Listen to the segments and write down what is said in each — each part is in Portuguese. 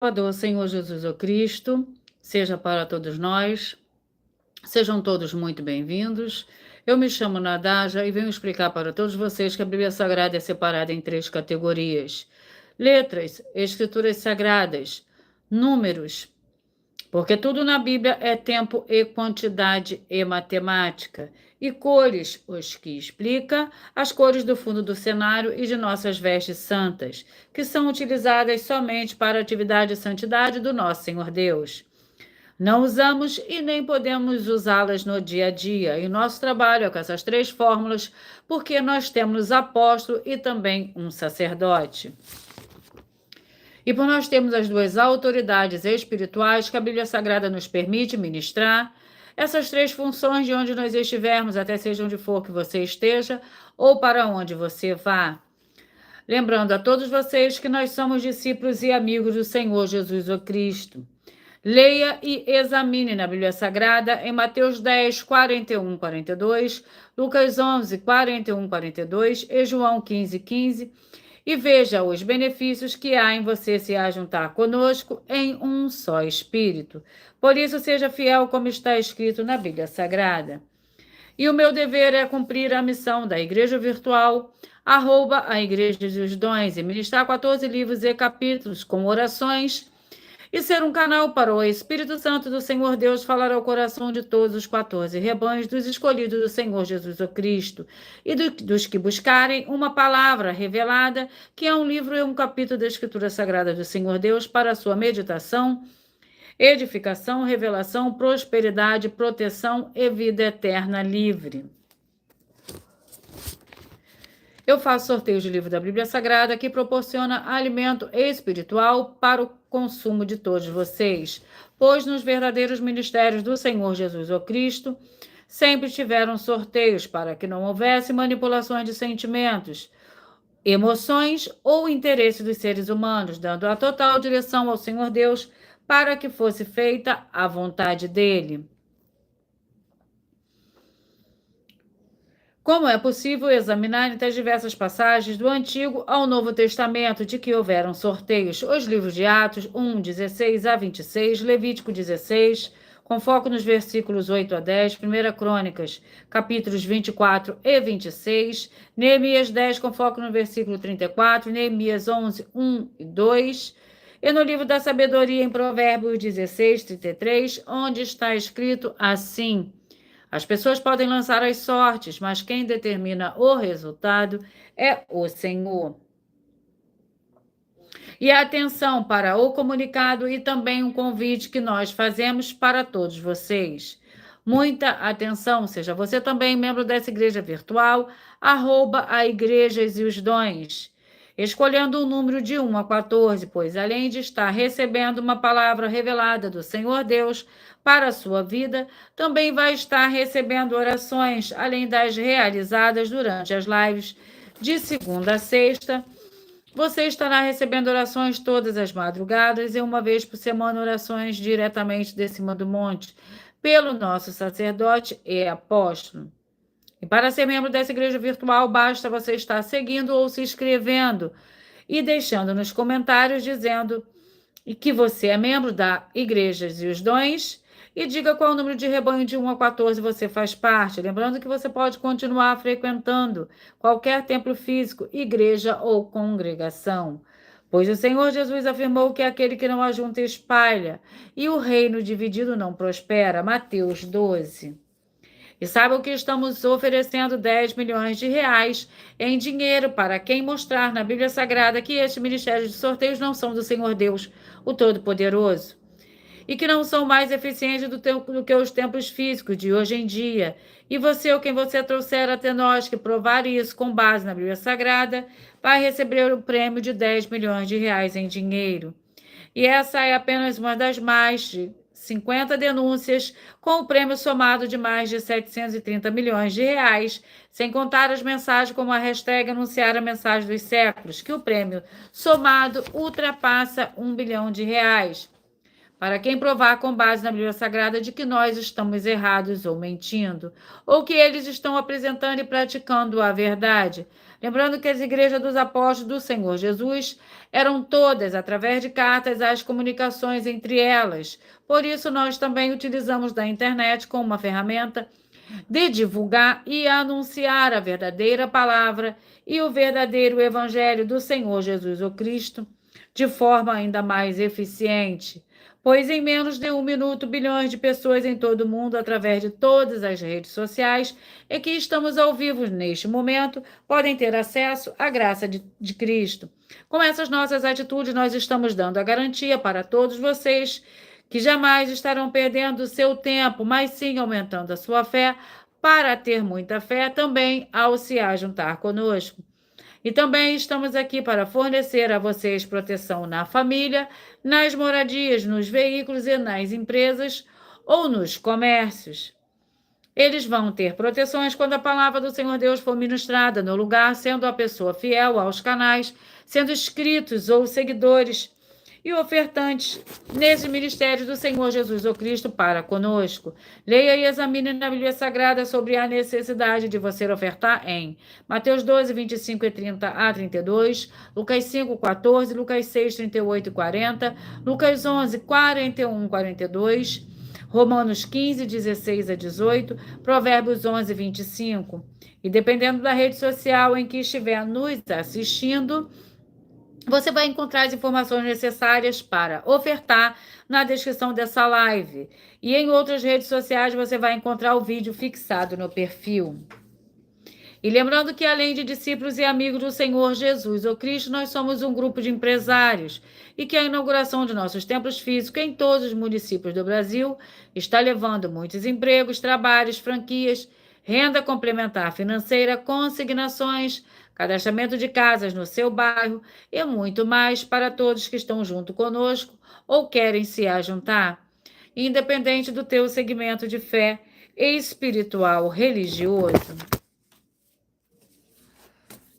Salvador, Senhor Jesus o Cristo, seja para todos nós. Sejam todos muito bem-vindos. Eu me chamo Nadaja e venho explicar para todos vocês que a Bíblia Sagrada é separada em 3 categorias: letras, escrituras sagradas, números, porque tudo na Bíblia é tempo e quantidade e matemática, e cores, os que explica as cores do fundo do cenário e de nossas vestes santas, que são utilizadas somente para a atividade e santidade do nosso Senhor Deus. Não usamos e nem podemos usá-las no dia a dia. E nosso trabalho é com essas 3 fórmulas, porque nós temos apóstolo e também um sacerdote. E por nós termos as 2 autoridades espirituais que a Bíblia Sagrada nos permite ministrar, essas 3 funções de onde nós estivermos, até seja onde for que você esteja, ou para onde você vá. Lembrando a todos vocês que nós somos discípulos e amigos do Senhor Jesus o Cristo. Leia e examine na Bíblia Sagrada em Mateus 10, 41, 42, Lucas 11, 41, 42 e João 15, 15, e veja os benefícios que há em você se ajuntar conosco em um só Espírito. Por isso, seja fiel como está escrito na Bíblia Sagrada. E o meu dever é cumprir a missão da Igreja Virtual, @a Igreja dos Dons, e ministrar 14 livros e capítulos com orações, e ser um canal para o Espírito Santo do Senhor Deus falar ao coração de todos os 14 rebanhos dos escolhidos do Senhor Jesus o Cristo e dos que buscarem uma palavra revelada, que é um livro e um capítulo da Escritura Sagrada do Senhor Deus para a sua meditação, edificação, revelação, prosperidade, proteção e vida eterna livre. Eu faço sorteios de livro da Bíblia Sagrada que proporciona alimento espiritual para o consumo de todos vocês, pois nos verdadeiros ministérios do Senhor Jesus o Cristo sempre tiveram sorteios para que não houvesse manipulações de sentimentos, emoções ou interesse dos seres humanos, dando a total direção ao Senhor Deus para que fosse feita a vontade dele. Como é possível examinar entre as diversas passagens do Antigo ao Novo Testamento de que houveram sorteios? Os livros de Atos 1, 16 a 26, Levítico 16, com foco nos versículos 8 a 10, 1 Crônicas, capítulos 24 e 26, Neemias 10, com foco no versículo 34, Neemias 11, 1 e 2, e no livro da Sabedoria em Provérbios 16, 33, onde está escrito assim: as pessoas podem lançar as sortes, mas quem determina o resultado é o Senhor. E atenção para o comunicado e também um convite que nós fazemos para todos vocês. Muita atenção, seja você também membro dessa igreja virtual, @a Igrejas e os Dons, escolhendo o número de 1 a 14, pois além de estar recebendo uma palavra revelada do Senhor Deus para a sua vida, também vai estar recebendo orações, além das realizadas durante as lives de segunda a sexta. Você estará recebendo orações todas as madrugadas e uma vez por semana orações diretamente de cima do monte, pelo nosso sacerdote e apóstolo. E para ser membro dessa igreja virtual, basta você estar seguindo ou se inscrevendo e deixando nos comentários dizendo que você é membro da Igrejas e os Dons e diga qual o número de rebanho de 1 a 14 você faz parte. Lembrando que você pode continuar frequentando qualquer templo físico, igreja ou congregação, pois o Senhor Jesus afirmou que aquele que não ajunta espalha, e o reino dividido não prospera. Mateus 12. E saibam que estamos oferecendo 10 milhões de reais em dinheiro para quem mostrar na Bíblia Sagrada que estes ministérios de sorteios não são do Senhor Deus, o Todo-Poderoso, e que não são mais eficientes do que os templos físicos de hoje em dia. E você, ou quem você trouxer até nós, que provar isso com base na Bíblia Sagrada, vai receber o prêmio de 10 milhões de reais em dinheiro. E essa é apenas uma das mais de 50 denúncias, com o prêmio somado de mais de 730 milhões de reais, sem contar as mensagens como a hashtag anunciar a mensagem dos séculos, que o prêmio somado ultrapassa 1 bilhão de reais. para quem provar com base na Bíblia Sagrada de que nós estamos errados ou mentindo, ou que eles estão apresentando e praticando a verdade. Lembrando que as igrejas dos apóstolos do Senhor Jesus eram todas, através de cartas, as comunicações entre elas. Por isso, nós também utilizamos da internet como uma ferramenta de divulgar e anunciar a verdadeira palavra e o verdadeiro evangelho do Senhor Jesus o Cristo de forma ainda mais eficiente. Pois em menos de 1 minuto, bilhões de pessoas em todo o mundo, através de todas as redes sociais, em que estamos ao vivo neste momento, podem ter acesso à graça de Cristo. Com essas nossas atitudes, nós estamos dando a garantia para todos vocês que jamais estarão perdendo o seu tempo, mas sim aumentando a sua fé, para ter muita fé também ao se ajuntar conosco. E também estamos aqui para fornecer a vocês proteção na família, nas moradias, nos veículos e nas empresas ou nos comércios. Eles vão ter proteções quando a palavra do Senhor Deus for ministrada no lugar, sendo a pessoa fiel aos canais, sendo inscritos ou seguidores e ofertantes nesse ministério do Senhor Jesus o Cristo para conosco. Leia e examine na Bíblia Sagrada sobre a necessidade de você ofertar em Mateus 12, 25 e 30 a 32, Lucas 5, 14, Lucas 6, 38 e 40, Lucas 11, 41 e 42, Romanos 15, 16 a 18, Provérbios 11, 25. E dependendo da rede social em que estiver nos assistindo, você vai encontrar as informações necessárias para ofertar na descrição dessa live. E em outras redes sociais você vai encontrar o vídeo fixado no perfil. E lembrando que além de discípulos e amigos do Senhor Jesus ou Cristo, nós somos um grupo de empresários e que a inauguração de nossos templos físicos em todos os municípios do Brasil está levando muitos empregos, trabalhos, franquias, renda complementar financeira, consignações, cadastramento de casas no seu bairro e muito mais para todos que estão junto conosco ou querem se ajuntar, independente do teu segmento de fé espiritual religioso.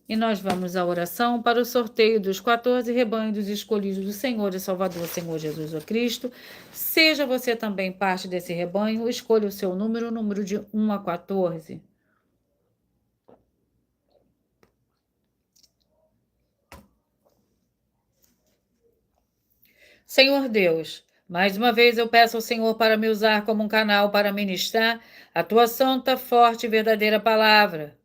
E nós vamos à oração para o sorteio dos 14 rebanhos escolhidos do Senhor e Salvador, Senhor Jesus o Cristo. Seja você também parte desse rebanho, escolha o seu número de 1 a 14. Senhor Deus, mais uma vez eu peço ao Senhor para me usar como um canal para ministrar a tua santa, forte e verdadeira palavra,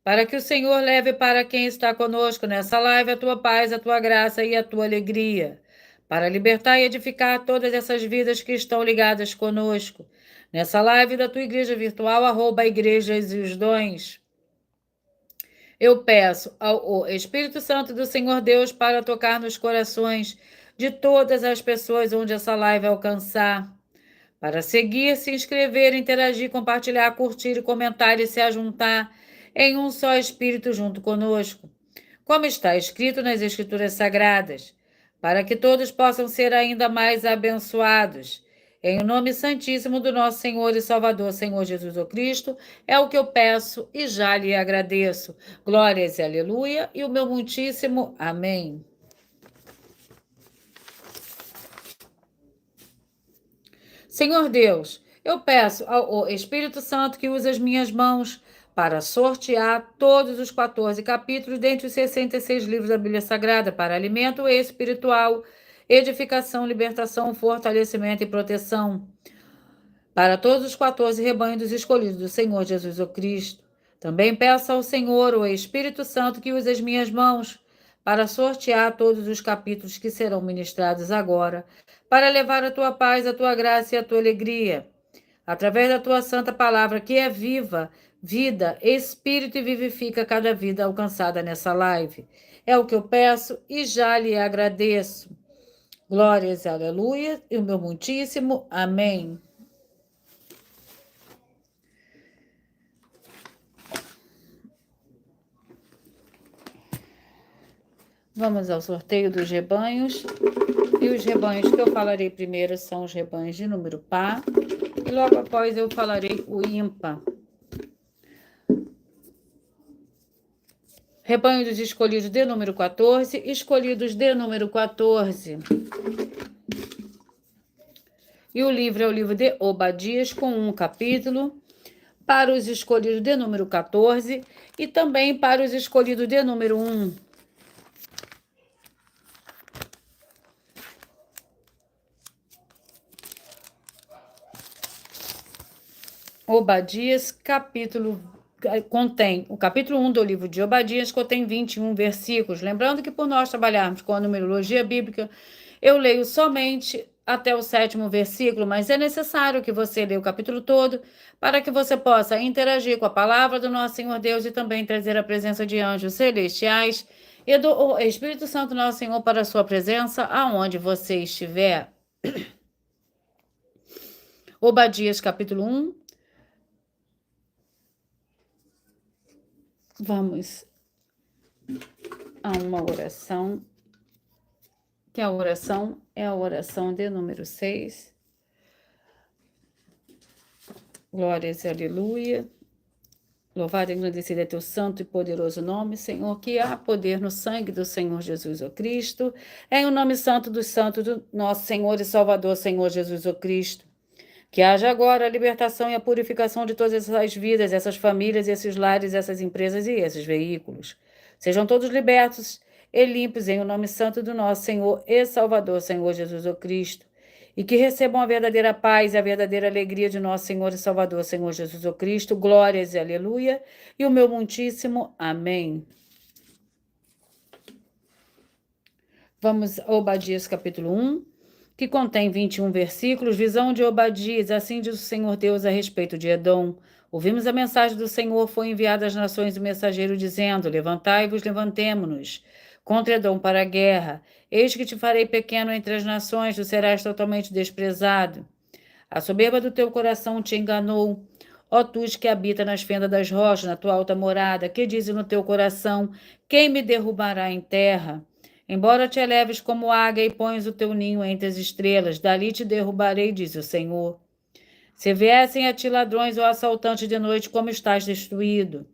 para que o Senhor leve para quem está conosco nessa live a tua paz, a tua graça e a tua alegria, para libertar e edificar todas essas vidas que estão ligadas conosco, nessa live da tua igreja virtual, @igrejas e os dons. Eu peço ao Espírito Santo do Senhor Deus para tocar nos corações de todas as pessoas onde essa live alcançar, para seguir, se inscrever, interagir, compartilhar, curtir, comentar e se ajuntar em um só Espírito junto conosco, como está escrito nas Escrituras Sagradas, para que todos possam ser ainda mais abençoados. Em nome santíssimo do nosso Senhor e Salvador, Senhor Jesus o Cristo, é o que eu peço e já lhe agradeço. Glórias e aleluia, e o meu muitíssimo amém. Senhor Deus, eu peço ao Espírito Santo que use as minhas mãos para sortear todos os 14 capítulos dentre os 66 livros da Bíblia Sagrada para alimento espiritual, edificação, libertação, fortalecimento e proteção para todos os 14 rebanhos dos escolhidos do Senhor Jesus o Cristo. Também peço ao Senhor, o Espírito Santo, que use as minhas mãos para sortear todos os capítulos que serão ministrados agora, para levar a tua paz, a tua graça e a tua alegria, através da tua santa palavra, que é viva, vida, espírito e vivifica cada vida alcançada nessa live. É o que eu peço e já lhe agradeço. Glórias, aleluia, e o meu muitíssimo amém. Vamos ao sorteio dos rebanhos. E os rebanhos que eu falarei primeiro são os rebanhos de número par. E logo após eu falarei o ímpar. Rebanho dos escolhidos de número 14, escolhidos de número 14. E o livro é o livro de Obadias, com um capítulo, para os escolhidos de número 14 e também para os escolhidos de número 1. Obadias, contém o capítulo 1 do livro de Obadias, contém 21 versículos. Lembrando que por nós trabalharmos com a numerologia bíblica, eu leio somente até o 7º versículo, mas é necessário que você leia o capítulo todo para que você possa interagir com a palavra do nosso Senhor Deus e também trazer a presença de anjos celestiais e do Espírito Santo nosso Senhor para a sua presença aonde você estiver. Obadias, capítulo 1. Vamos a uma oração, que a oração é a oração de número 6. Glórias e aleluia. Louvado e agradecido é teu santo e poderoso nome, Senhor, que há poder no sangue do Senhor Jesus, o Cristo, em o nome santo dos santos do nosso Senhor e Salvador, Senhor Jesus, o Cristo. Que haja agora a libertação e a purificação de todas essas vidas, essas famílias, esses lares, essas empresas e esses veículos. Sejam todos libertos e limpos em o nome santo do nosso Senhor e Salvador, Senhor Jesus o Cristo. E que recebam a verdadeira paz e a verdadeira alegria de nosso Senhor e Salvador, Senhor Jesus o Cristo. Glórias e aleluia. E o meu muitíssimo amém. Vamos a Obadias capítulo 1. Que contém 21 versículos, visão de Obadias, assim diz o Senhor Deus a respeito de Edom. Ouvimos a mensagem do Senhor, foi enviada às nações o mensageiro, dizendo, levantai-vos, levantemo-nos, contra Edom para a guerra. Eis que te farei pequeno entre as nações, tu serás totalmente desprezado. A soberba do teu coração te enganou. Ó tu que habita nas fendas das rochas, na tua alta morada, que dizes no teu coração, quem me derrubará em terra? Embora te eleves como águia e pões o teu ninho entre as estrelas, dali te derrubarei, diz o Senhor. Se viessem a ti ladrões ou assaltantes de noite, como estás destruído?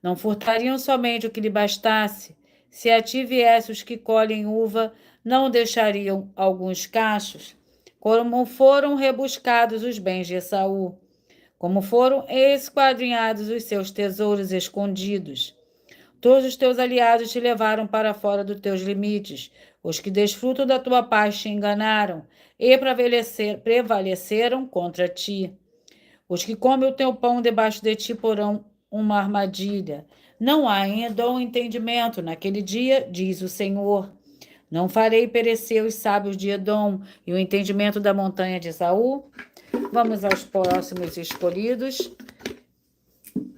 Não furtariam somente o que lhe bastasse. Se a ti viessem os que colhem uva, não deixariam alguns cachos? Como foram rebuscados os bens de Esaú, como foram esquadrinhados os seus tesouros escondidos. Todos os teus aliados te levaram para fora dos teus limites. Os que desfrutam da tua paz te enganaram e prevaleceram contra ti. Os que comem o teu pão debaixo de ti porão uma armadilha. Não há ainda um entendimento naquele dia, diz o Senhor. Não farei perecer os sábios de Edom e o entendimento da montanha de Esaú. Vamos aos próximos escolhidos.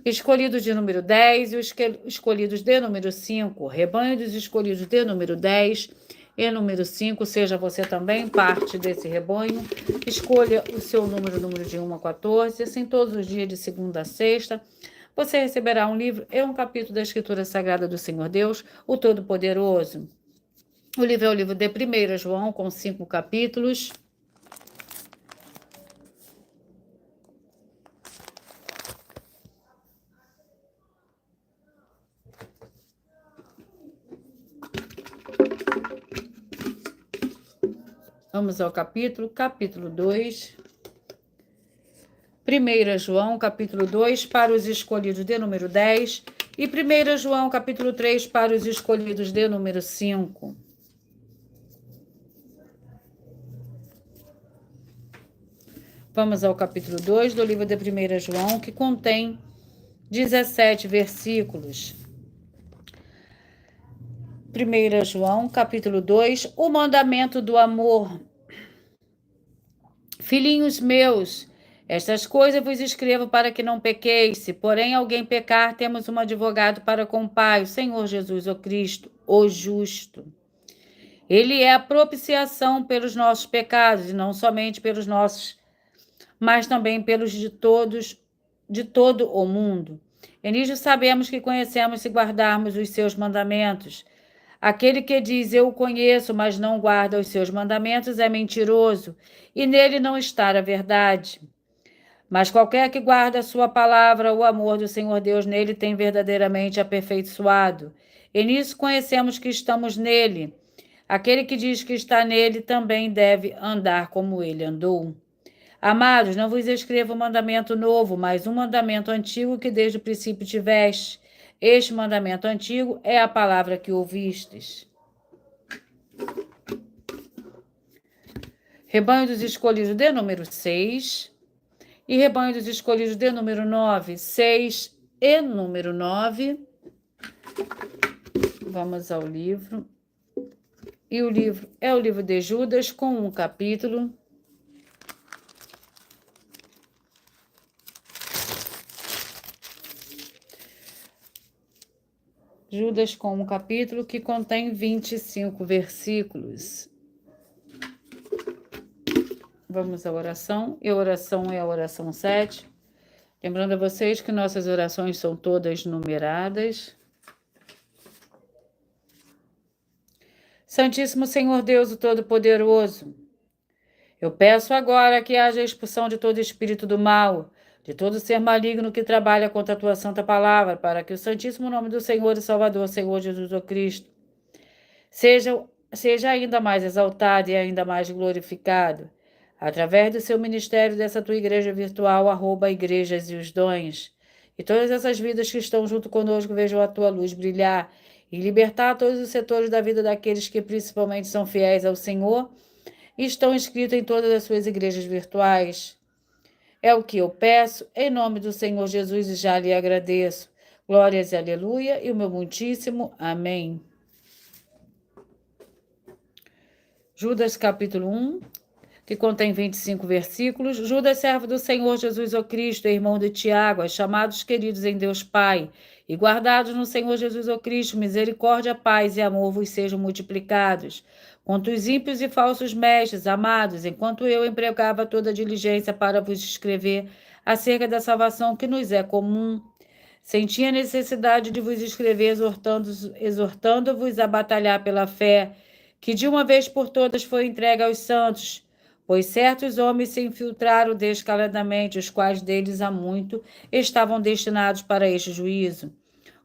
Escolhidos de número 10 e os escolhidos de número 5. Rebanho dos escolhidos de número 10 e número 5. Seja você também parte desse rebanho. Escolha o seu número de 1 a 14. Assim, todos os dias de segunda a sexta, você receberá um livro e um capítulo da Escritura Sagrada do Senhor Deus, o Todo-Poderoso. O livro é o livro de 1 João, com 5 capítulos. Vamos ao capítulo 2. 1 João, capítulo 2, para os escolhidos de número 10. E 1 João, capítulo 3, para os escolhidos de número 5. Vamos ao capítulo 2 do livro de 1 João, que contém 17 versículos. 1 João, capítulo 2, o mandamento do amor. Filhinhos meus, estas coisas vos escrevo para que não pequeis. Se, porém, alguém pecar, temos um advogado para com o Pai, o Senhor Jesus, o Cristo, o justo. Ele é a propiciação pelos nossos pecados, e não somente pelos nossos, mas também pelos de todo o mundo. E nisso sabemos que conhecemos se guardarmos os seus mandamentos. Aquele que diz, eu o conheço, mas não guarda os seus mandamentos, é mentiroso, e nele não está a verdade. Mas qualquer que guarda a sua palavra, o amor do Senhor Deus nele tem verdadeiramente aperfeiçoado. E nisso conhecemos que estamos nele. Aquele que diz que está nele também deve andar como ele andou. Amados, não vos escrevo um mandamento novo, mas um mandamento antigo que desde o princípio tiveste. Este mandamento antigo é a palavra que ouvistes. Rebanho dos escolhidos de número 6 e rebanho dos escolhidos de número 9. 6 e número 9. Vamos ao livro. E o livro é o livro de Judas, com um capítulo. Judas com um capítulo que contém 25 versículos. Vamos à oração. E a oração é a oração 7. Lembrando a vocês que nossas orações são todas numeradas. Santíssimo Senhor Deus, o Todo-Poderoso, eu peço agora que haja expulsão de todo espírito do mal, de todo ser maligno que trabalha contra a tua santa palavra, para que o santíssimo nome do Senhor e Salvador, Senhor Jesus o Cristo, seja ainda mais exaltado e ainda mais glorificado, através do seu ministério dessa tua igreja virtual, @igrejas e os dons, e todas essas vidas que estão junto conosco vejam a tua luz brilhar e libertar todos os setores da vida daqueles que principalmente são fiéis ao Senhor e estão inscritos em todas as suas igrejas virtuais. É o que eu peço, em nome do Senhor Jesus, e já lhe agradeço. Glórias e aleluia, e o meu muitíssimo amém. Judas capítulo 1, que contém 25 versículos. Judas, servo do Senhor Jesus o Cristo, irmão de Tiago, chamados queridos em Deus Pai, e guardados no Senhor Jesus o Cristo, misericórdia, paz e amor vos sejam multiplicados. Quanto os ímpios e falsos mestres, amados, enquanto eu empregava toda a diligência para vos escrever acerca da salvação que nos é comum, sentia a necessidade de vos escrever exortando-vos a batalhar pela fé, que de uma vez por todas foi entregue aos santos, pois certos homens se infiltraram descaradamente, os quais deles há muito estavam destinados para este juízo.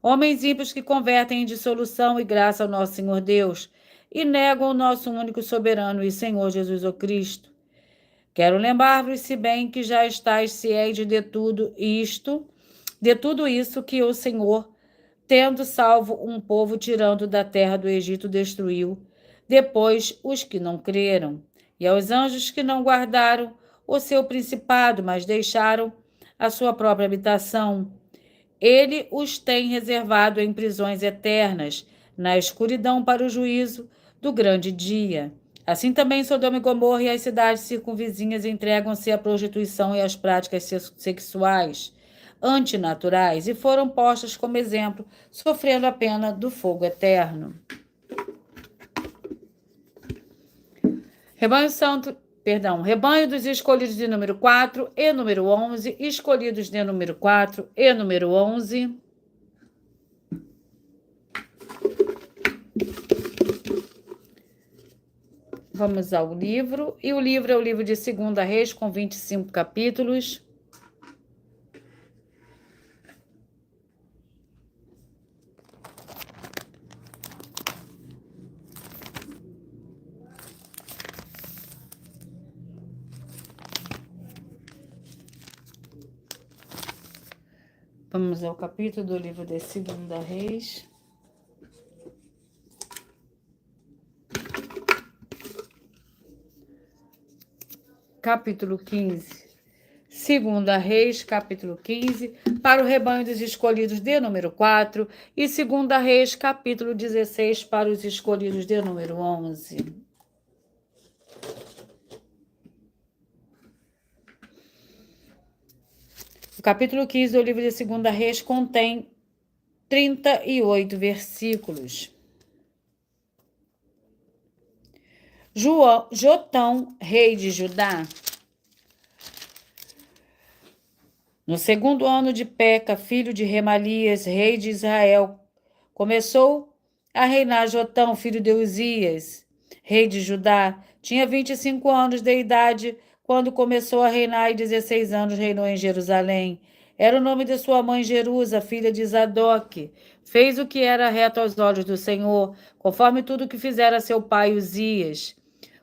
Homens ímpios que convertem em dissolução e graça ao nosso Senhor Deus, e negam o nosso único soberano e Senhor Jesus o Cristo. Quero lembrar-vos, se bem que já estáis cientes de tudo isso, que o Senhor, tendo salvo um povo tirando da terra do Egito, destruiu, depois os que não creram, e aos anjos que não guardaram o seu principado, mas deixaram a sua própria habitação. Ele os tem reservado em prisões eternas, na escuridão para o juízo do grande dia. Assim também Sodoma e Gomorra e as cidades circunvizinhas entregam-se à prostituição e às práticas sexuais antinaturais e foram postas como exemplo, sofrendo a pena do fogo eterno. Rebanho dos escolhidos de número 4 e número 11, escolhidos de número 4 e número 11. Vamos ao livro, e o livro é o livro de 2 Reis, com 25 capítulos. Vamos ao capítulo do livro de 2 Reis. Capítulo 15. 2 Reis, capítulo 15, para o rebanho dos escolhidos de número 4, e 2 Reis, capítulo 16, para os escolhidos de número 11. O capítulo 15 do livro de 2 Reis contém 38 versículos. Jotão, rei de Judá. No segundo ano de Peca, filho de Remalias, rei de Israel, começou a reinar Jotão, filho de Uzias, rei de Judá. Tinha 25 anos de idade quando começou a reinar, e 16 anos reinou em Jerusalém. Era o nome de sua mãe Jerusa, filha de Zadok. Fez o que era reto aos olhos do Senhor, conforme tudo que fizera seu pai Uzias.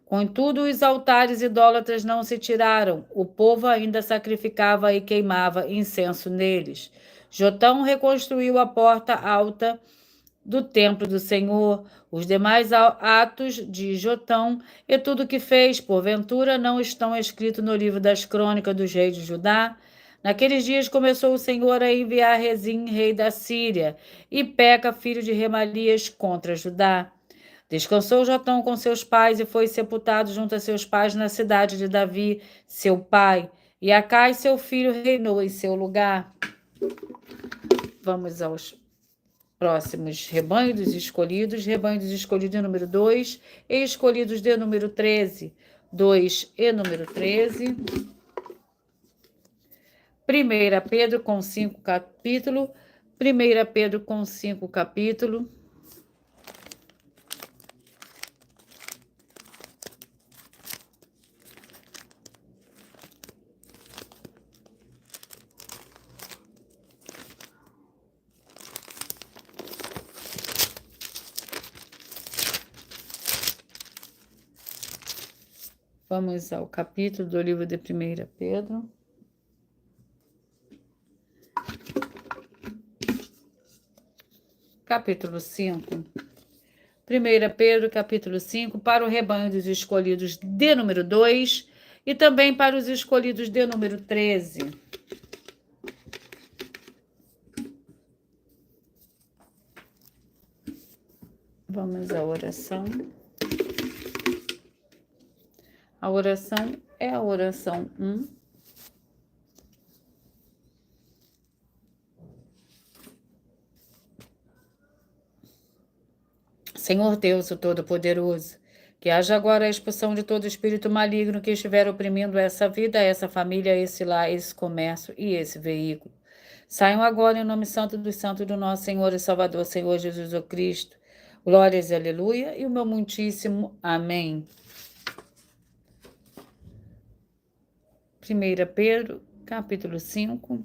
Contudo, os altares idólatras não se tiraram. O povo ainda sacrificava e queimava incenso neles. Jotão reconstruiu a porta alta do templo do Senhor. Os demais atos de Jotão e tudo que fez, porventura, não estão escritos no livro das crônicas dos reis de Judá? Naqueles dias começou o Senhor a enviar Rezim, rei da Síria, e Peca, filho de Remalias, contra Judá. Descansou Jotão com seus pais e foi sepultado junto a seus pais na cidade de Davi, seu pai. E Acai, seu filho, reinou em seu lugar. Vamos aos próximos. Rebanho dos escolhidos de número 2 e escolhidos de número 13. 2 e número 13. 1 Pedro com 5 capítulos. 1 Pedro com 5 capítulos. Vamos ao capítulo do livro de 1 Pedro. Capítulo 5. 1 Pedro, capítulo 5, para o rebanho dos escolhidos de número 2 e também para os escolhidos de número 13. Vamos à oração. A oração é a oração 1. Senhor Deus, o Todo-Poderoso, que haja agora a expulsão de todo espírito maligno que estiver oprimindo essa vida, essa família, esse lar, esse comércio e esse veículo. Saiam agora em nome santo dos santos do nosso Senhor e Salvador, Senhor Jesus o Cristo. Glórias e aleluia e o meu muitíssimo amém. 1 Pedro, capítulo 5.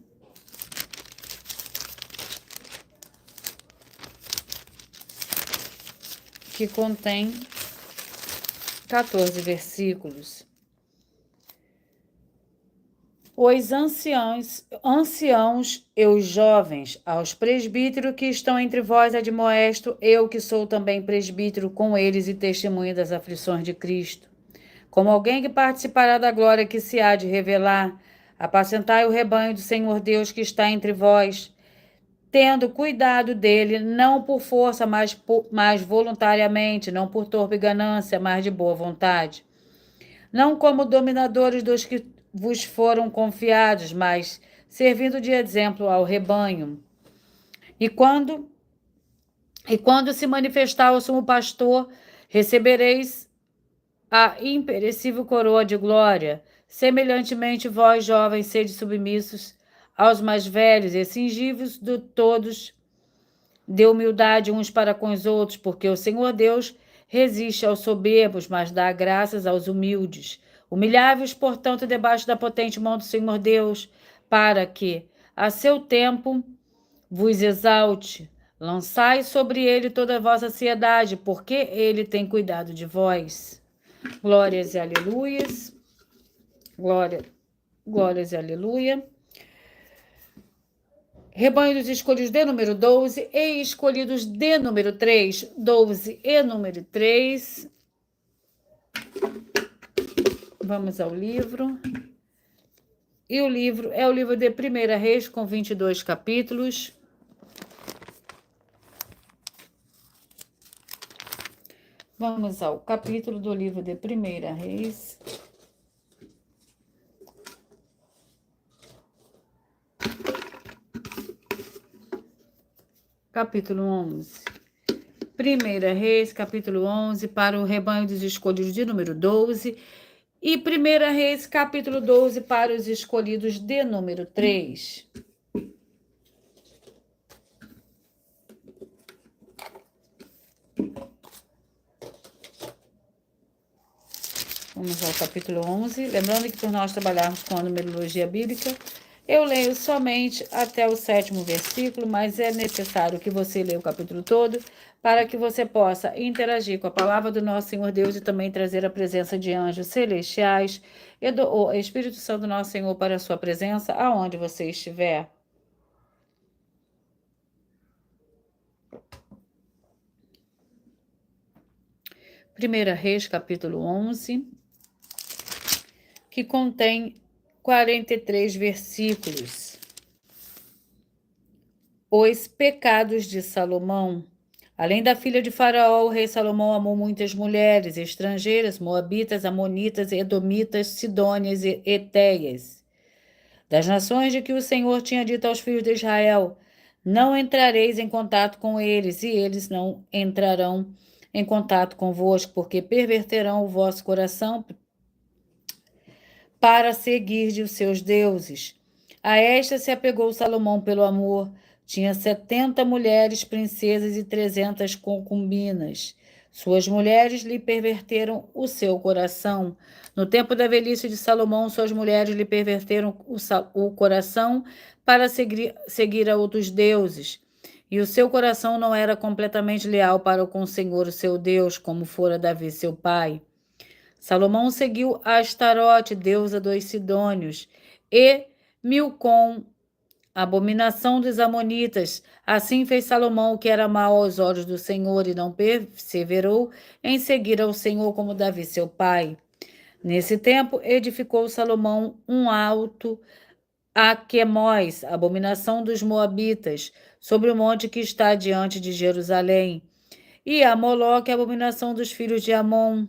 Que contém 14 versículos. Os anciãos e os jovens, aos presbíteros que estão entre vós admoesto, eu que sou também presbítero com eles e testemunha das aflições de Cristo. Como alguém que participará da glória que se há de revelar, apacentai o rebanho do Senhor Deus que está entre vós, tendo cuidado dele, não por força, mas voluntariamente, não por torpe ganância, mas de boa vontade. Não como dominadores dos que vos foram confiados, mas servindo de exemplo ao rebanho. E quando se manifestar o sumo pastor, recebereis a imperecível coroa de glória. Semelhantemente, vós, jovens, sede submissos aos mais velhos e cingivos de todos de humildade uns para com os outros, porque o Senhor Deus resiste aos soberbos, mas dá graças aos humildes. Humilhai-vos, portanto, debaixo da potente mão do Senhor Deus, para que, a seu tempo, vos exalte. Lançai sobre ele toda a vossa ansiedade, porque ele tem cuidado de vós. Glórias e aleluias. Glórias e aleluia. Rebanho dos escolhidos de número 12 e escolhidos de número 3. 12 e número 3. Vamos ao livro. E o livro é o livro de 1 Reis, com 22 capítulos. Vamos ao capítulo do livro de 1 Reis. Capítulo 11. 1 Reis, capítulo 11, para o rebanho dos escolhidos de número 12. E 1 Reis, capítulo 12, para os escolhidos de número 3. Vamos ao capítulo 11. Lembrando que por nós trabalharmos com a numerologia bíblica, Eu leio somente até o 7º versículo, mas é necessário que você leia o capítulo todo para que você possa interagir com a palavra do nosso Senhor Deus e também trazer a presença de anjos celestiais e do Espírito Santo do nosso Senhor para a sua presença aonde você estiver. Primeira Reis, capítulo 11, que contém 43 versículos. Os pecados de Salomão. Além da filha de Faraó, o rei Salomão amou muitas mulheres estrangeiras, moabitas, amonitas, edomitas, sidônias e etéias. Das nações de que o Senhor tinha dito aos filhos de Israel: não entrareis em contato com eles, e eles não entrarão em contato convosco, porque perverterão o vosso coração para seguir os seus deuses. A esta se apegou Salomão pelo amor. Tinha 70 mulheres princesas e 300 concubinas. Suas mulheres lhe perverteram o seu coração. No tempo da velhice de Salomão, suas mulheres lhe perverteram o coração para seguir a outros deuses. E o seu coração não era completamente leal para com o Senhor, o seu Deus, como fora Davi, seu pai. Salomão seguiu Astarote, deusa dos Sidônios, e Milcom, abominação dos Amonitas. Assim fez Salomão o que era mal aos olhos do Senhor e não perseverou em seguir ao Senhor como Davi, seu pai. Nesse tempo, edificou Salomão um alto a Quemós, abominação dos Moabitas, sobre o monte que está diante de Jerusalém, e a Moloque, abominação dos filhos de Amon.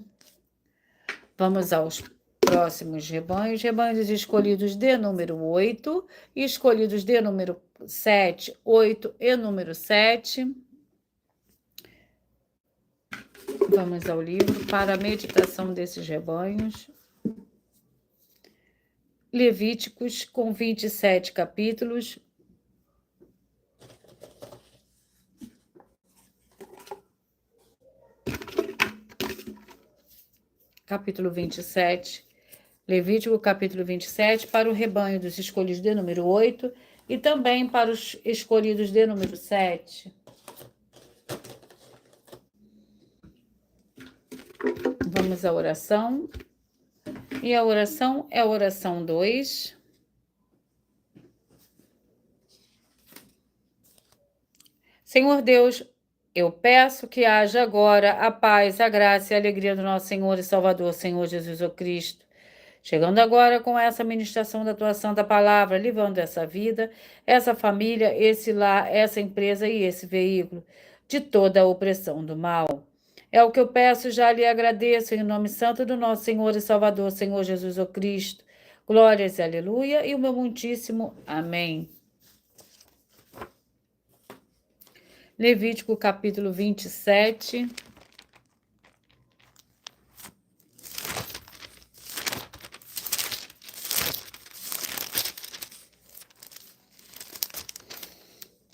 Vamos aos próximos rebanhos. Rebanhos escolhidos de número 8, escolhidos de número 7, 8 e número 7. Vamos ao livro para a meditação desses rebanhos. Levíticos, com 27 capítulos. Capítulo 27. Levítico, capítulo 27, para o rebanho dos escolhidos de número 8 e também para os escolhidos de número 7. Vamos à oração. E a oração é a oração 2. Senhor Deus, eu peço que haja agora a paz, a graça e a alegria do nosso Senhor e Salvador, Senhor Jesus o Cristo. Chegando agora com essa ministração da tua santa palavra, livrando essa vida, essa família, esse lar, essa empresa e esse veículo de toda a opressão do mal. É o que eu peço, já lhe agradeço, em nome santo do nosso Senhor e Salvador, Senhor Jesus o Cristo. Glórias e aleluia, e o meu muitíssimo amém. Levítico, capítulo 27.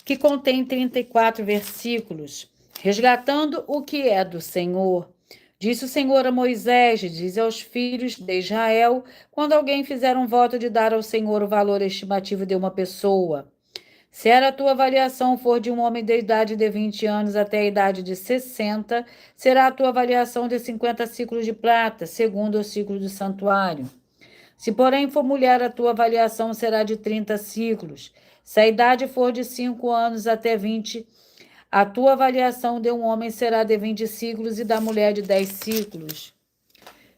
Que contém 34 versículos, resgatando o que é do Senhor. Disse o Senhor a Moisés, diz aos filhos de Israel, quando alguém fizer um voto de dar ao Senhor o valor estimativo de uma pessoa. Se a tua avaliação for de um homem de idade de 20 anos até a idade de 60, será a tua avaliação de 50 ciclos de prata, segundo o ciclo do santuário. Se, porém, for mulher, a tua avaliação será de 30 ciclos. Se a idade for de 5 anos até 20, a tua avaliação de um homem será de 20 ciclos e da mulher de 10 ciclos.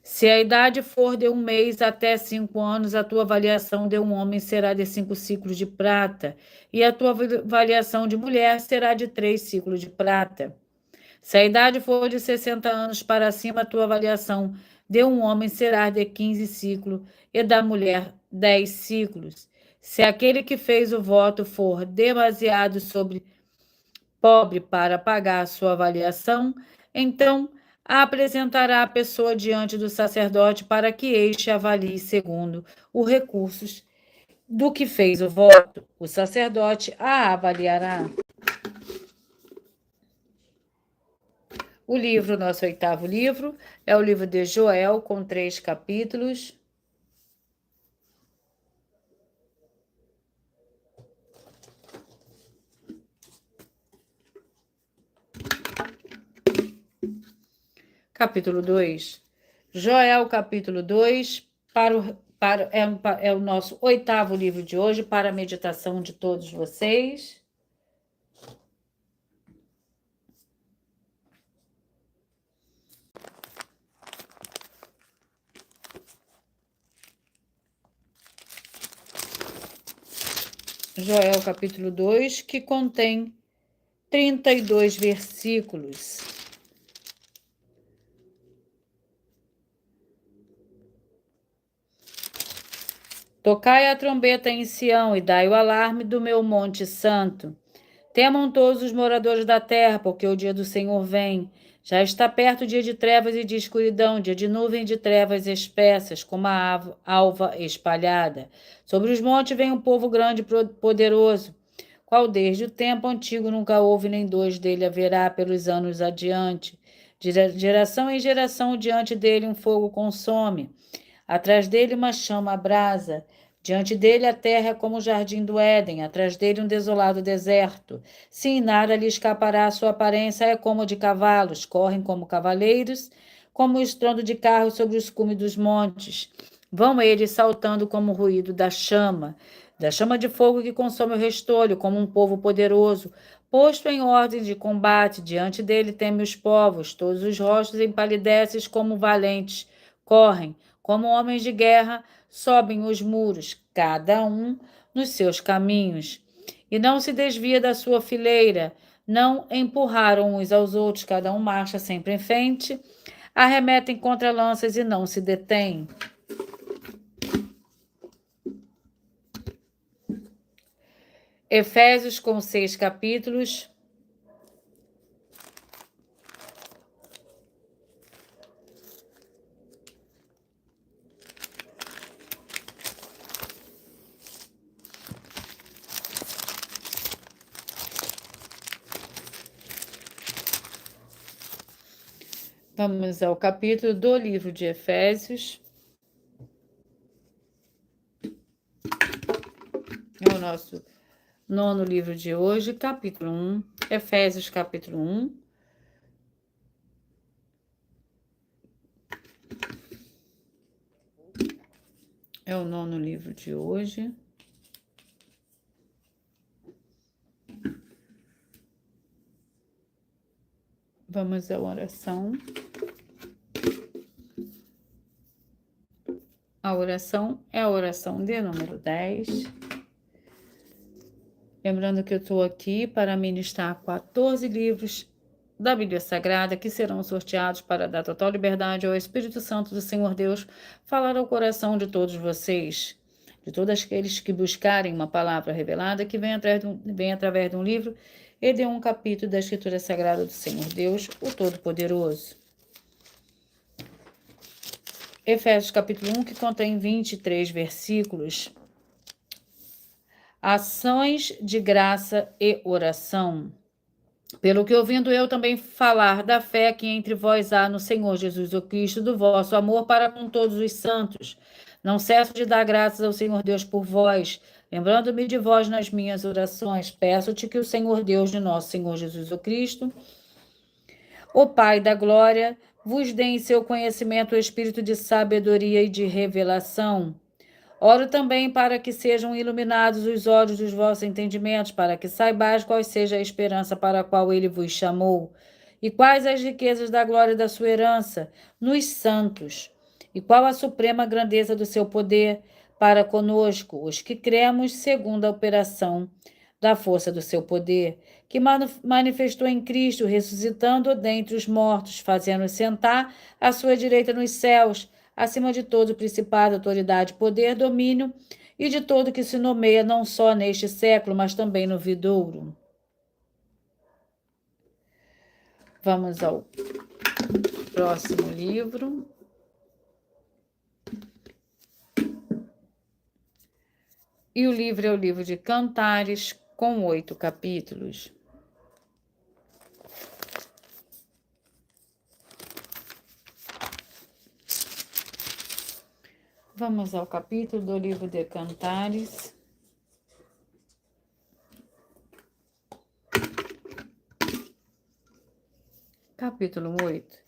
Se a idade for de 1 mês até 5 anos, a tua avaliação de um homem será de 5 ciclos de prata, e a tua avaliação de mulher será de 3 ciclos de prata. Se a idade for de 60 anos para cima, a tua avaliação de um homem será de 15 ciclos, e da mulher 10 ciclos. Se aquele que fez o voto for demasiado pobre para pagar a sua avaliação, então apresentará a pessoa diante do sacerdote para que este avalie segundo os recursos do que fez o voto. O sacerdote a avaliará. O livro, nosso 8º livro, é o livro de Joel, com 3 capítulos. capítulo 2. Joel, capítulo 2, é o nosso 8º livro de hoje, para a meditação de todos vocês. Joel, capítulo 2, que contém 32 versículos. Tocai a trombeta em Sião e dai o alarme do meu monte santo. Temam todos os moradores da terra, porque o dia do Senhor vem. Já está perto o dia de trevas e de escuridão, dia de nuvem de trevas espessas, como a alva espalhada. Sobre os montes vem um povo grande e poderoso, qual desde o tempo antigo nunca houve, nem dois dele haverá pelos anos adiante. De geração em geração diante dele um fogo consome. Atrás dele uma chama abrasa. Diante dele a terra é como o jardim do Éden, atrás dele um desolado deserto. Sim, nada lhe escapará, sua aparência é como de cavalos, correm como cavaleiros, como o estrondo de carros sobre os cumes dos montes. Vão eles saltando como o ruído da chama de fogo que consome o restolho, como um povo poderoso, posto em ordem de combate, diante dele teme os povos, todos os rostos empalidecem como valentes, correm, como homens de guerra, sobem os muros, cada um nos seus caminhos. E não se desvia da sua fileira, não empurraram uns aos outros, cada um marcha sempre em frente, arremetem contra lanças e não se detêm. Efésios com 6 capítulos. Vamos ao capítulo do livro de Efésios. É o nosso 9º livro de hoje, capítulo 1. Efésios, capítulo 1. É o 9º livro de hoje. Vamos à oração. A oração é a oração de número 10. Lembrando que eu estou aqui para ministrar 14 livros da Bíblia Sagrada que serão sorteados para dar total liberdade ao Espírito Santo do Senhor Deus falar ao coração de todos vocês, de todos aqueles que buscarem uma palavra revelada que vem através de um livro e de um capítulo da Escritura Sagrada do Senhor Deus, o Todo-Poderoso. Efésios capítulo 1, que contém 23 versículos. Ações de graça e oração. Pelo que ouvindo eu também falar da fé que entre vós há no Senhor Jesus o Cristo, do vosso amor para com todos os santos. Não cesso de dar graças ao Senhor Deus por vós, lembrando-me de vós nas minhas orações. Peço-te que o Senhor Deus de nosso Senhor Jesus o Cristo, o Pai da glória, vos dê em seu conhecimento o espírito de sabedoria e de revelação. Oro também para que sejam iluminados os olhos dos vossos entendimentos, para que saibais qual seja a esperança para a qual ele vos chamou, e quais as riquezas da glória da sua herança nos santos, e qual a suprema grandeza do seu poder para conosco, os que cremos segundo a operação da força do seu poder, que manifestou em Cristo, ressuscitando dentre os mortos, fazendo sentar à sua direita nos céus, acima de todo principado, autoridade, poder, domínio e de todo que se nomeia não só neste século, mas também no vindouro. Vamos ao próximo livro. E o livro é o livro de Cantares, com 8 capítulos. Vamos ao capítulo do livro de Cantares. Capítulo 8.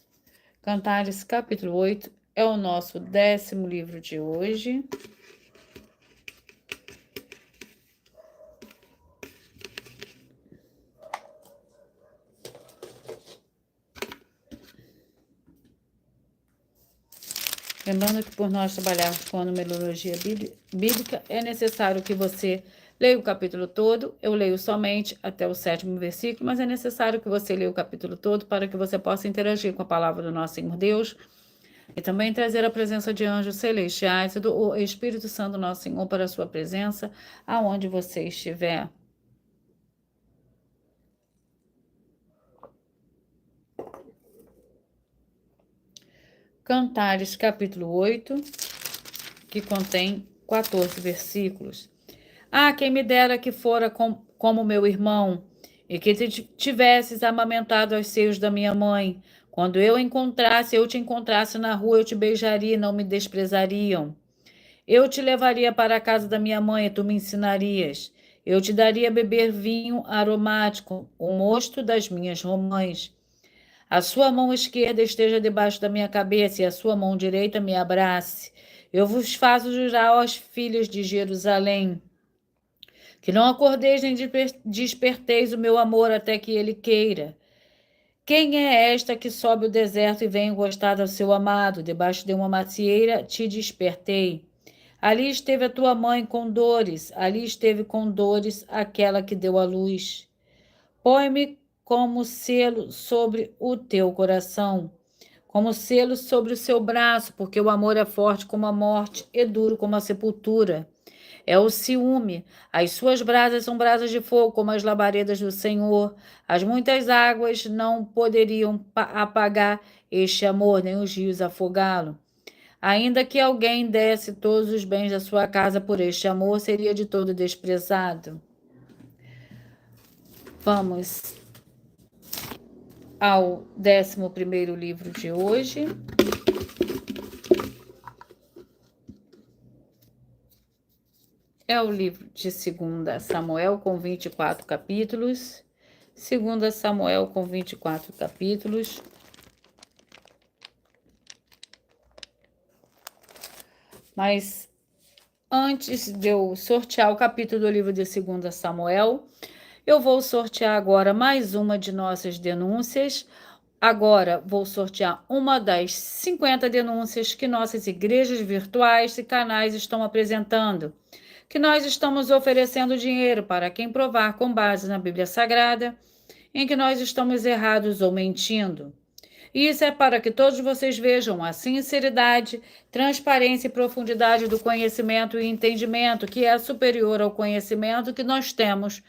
Cantares, capítulo 8, é o nosso 10º livro de hoje. Lembrando que por nós trabalharmos com a numerologia bíblica, é necessário que você leia o capítulo todo. Eu leio somente até o 7º versículo, mas é necessário que você leia o capítulo todo para que você possa interagir com a palavra do nosso Senhor Deus e também trazer a presença de anjos celestiais e do Espírito Santo nosso Senhor para a sua presença, aonde você estiver. Cantares, capítulo 8, que contém 14 versículos. Ah, quem me dera que fora como meu irmão, e que tivesses amamentado aos seios da minha mãe. Quando eu te encontrasse na rua, eu te beijaria e não me desprezariam. Eu te levaria para a casa da minha mãe e tu me ensinarias. Eu te daria a beber vinho aromático, o mosto das minhas romãs. A sua mão esquerda esteja debaixo da minha cabeça e a sua mão direita me abrace. Eu vos faço jurar aos filhos de Jerusalém, que não acordeis nem desperteis o meu amor até que ele queira. Quem é esta que sobe o deserto e vem encostada ao seu amado? Debaixo de uma macieira te despertei. Ali esteve a tua mãe com dores, ali esteve com dores aquela que deu à luz. Põe-me como selo sobre o teu coração, como selo sobre o seu braço, porque o amor é forte como a morte e duro como a sepultura. É o ciúme. As suas brasas são brasas de fogo, como as labaredas do Senhor. As muitas águas não poderiam apagar este amor, nem os rios afogá-lo. Ainda que alguém desse todos os bens da sua casa por este amor, seria de todo desprezado. Vamos ao 11º livro de hoje. É o livro de 2 Samuel, com 24 capítulos. 2 Samuel, com 24 capítulos. Mas antes de eu sortear o capítulo do livro de 2 Samuel, eu vou sortear agora mais uma de nossas denúncias. Agora vou sortear uma das 50 denúncias que nossas igrejas virtuais e canais estão apresentando, que nós estamos oferecendo dinheiro para quem provar com base na Bíblia Sagrada em que nós estamos errados ou mentindo. E isso é para que todos vocês vejam a sinceridade, transparência e profundidade do conhecimento e entendimento que é superior ao conhecimento que nós temos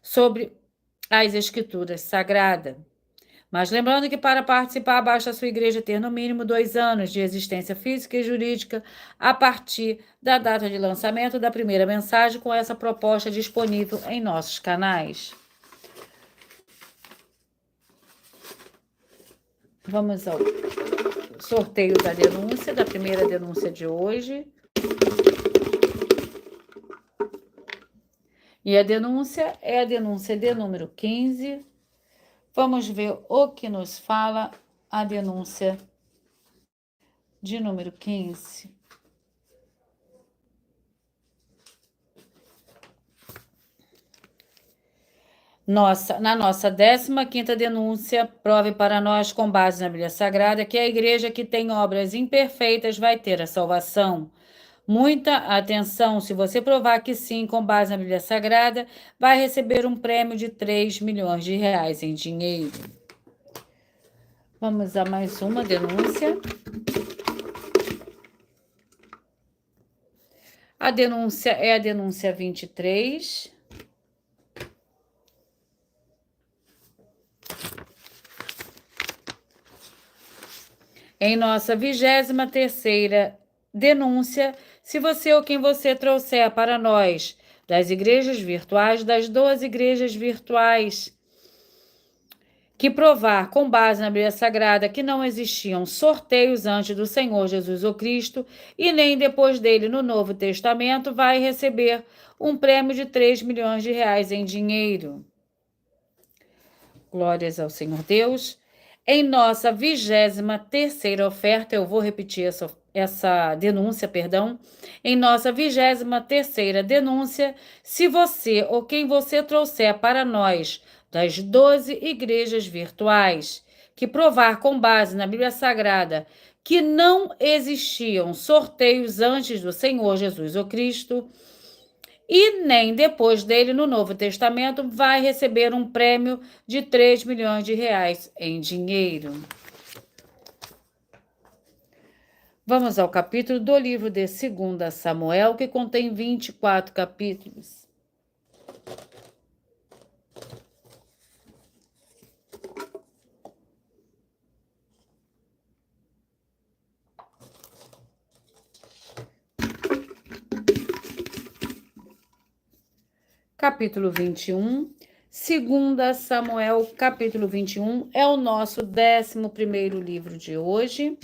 sobre as Escrituras Sagradas. Mas lembrando que para participar, basta a sua igreja ter no mínimo 2 anos de existência física e jurídica a partir da data de lançamento da primeira mensagem com essa proposta disponível em nossos canais. Vamos ao sorteio da denúncia, da primeira denúncia de hoje. E a denúncia é a denúncia de número 15. Vamos ver o que nos fala a denúncia de número 15. Na nossa 15ª denúncia, prove para nós, com base na Bíblia Sagrada, que a igreja que tem obras imperfeitas vai ter a salvação. Muita atenção, se você provar que sim, com base na Bíblia Sagrada, vai receber um prêmio de 3 milhões de reais em dinheiro. Vamos a mais uma denúncia. A denúncia é a denúncia 23. Em nossa 23ª denúncia, se você ou quem você trouxer para nós das igrejas virtuais, das 12 igrejas virtuais, que provar com base na Bíblia Sagrada que não existiam sorteios antes do Senhor Jesus ou Cristo e nem depois dele no Novo Testamento, vai receber um prêmio de 3 milhões de reais em dinheiro. Glórias ao Senhor Deus. Em nossa 23ª oferta, eu vou repetir essa denúncia, perdão. Em nossa 23ª denúncia, se você ou quem você trouxer para nós das 12 igrejas virtuais, que provar com base na Bíblia Sagrada que não existiam sorteios antes do Senhor Jesus o Cristo, e nem depois dele no Novo Testamento, vai receber um prêmio de 3 milhões de reais em dinheiro. Vamos ao capítulo do livro de 2 Samuel, que contém 24 capítulos. Capítulo 21, 2 Samuel, capítulo 21, é o nosso 11º livro de hoje,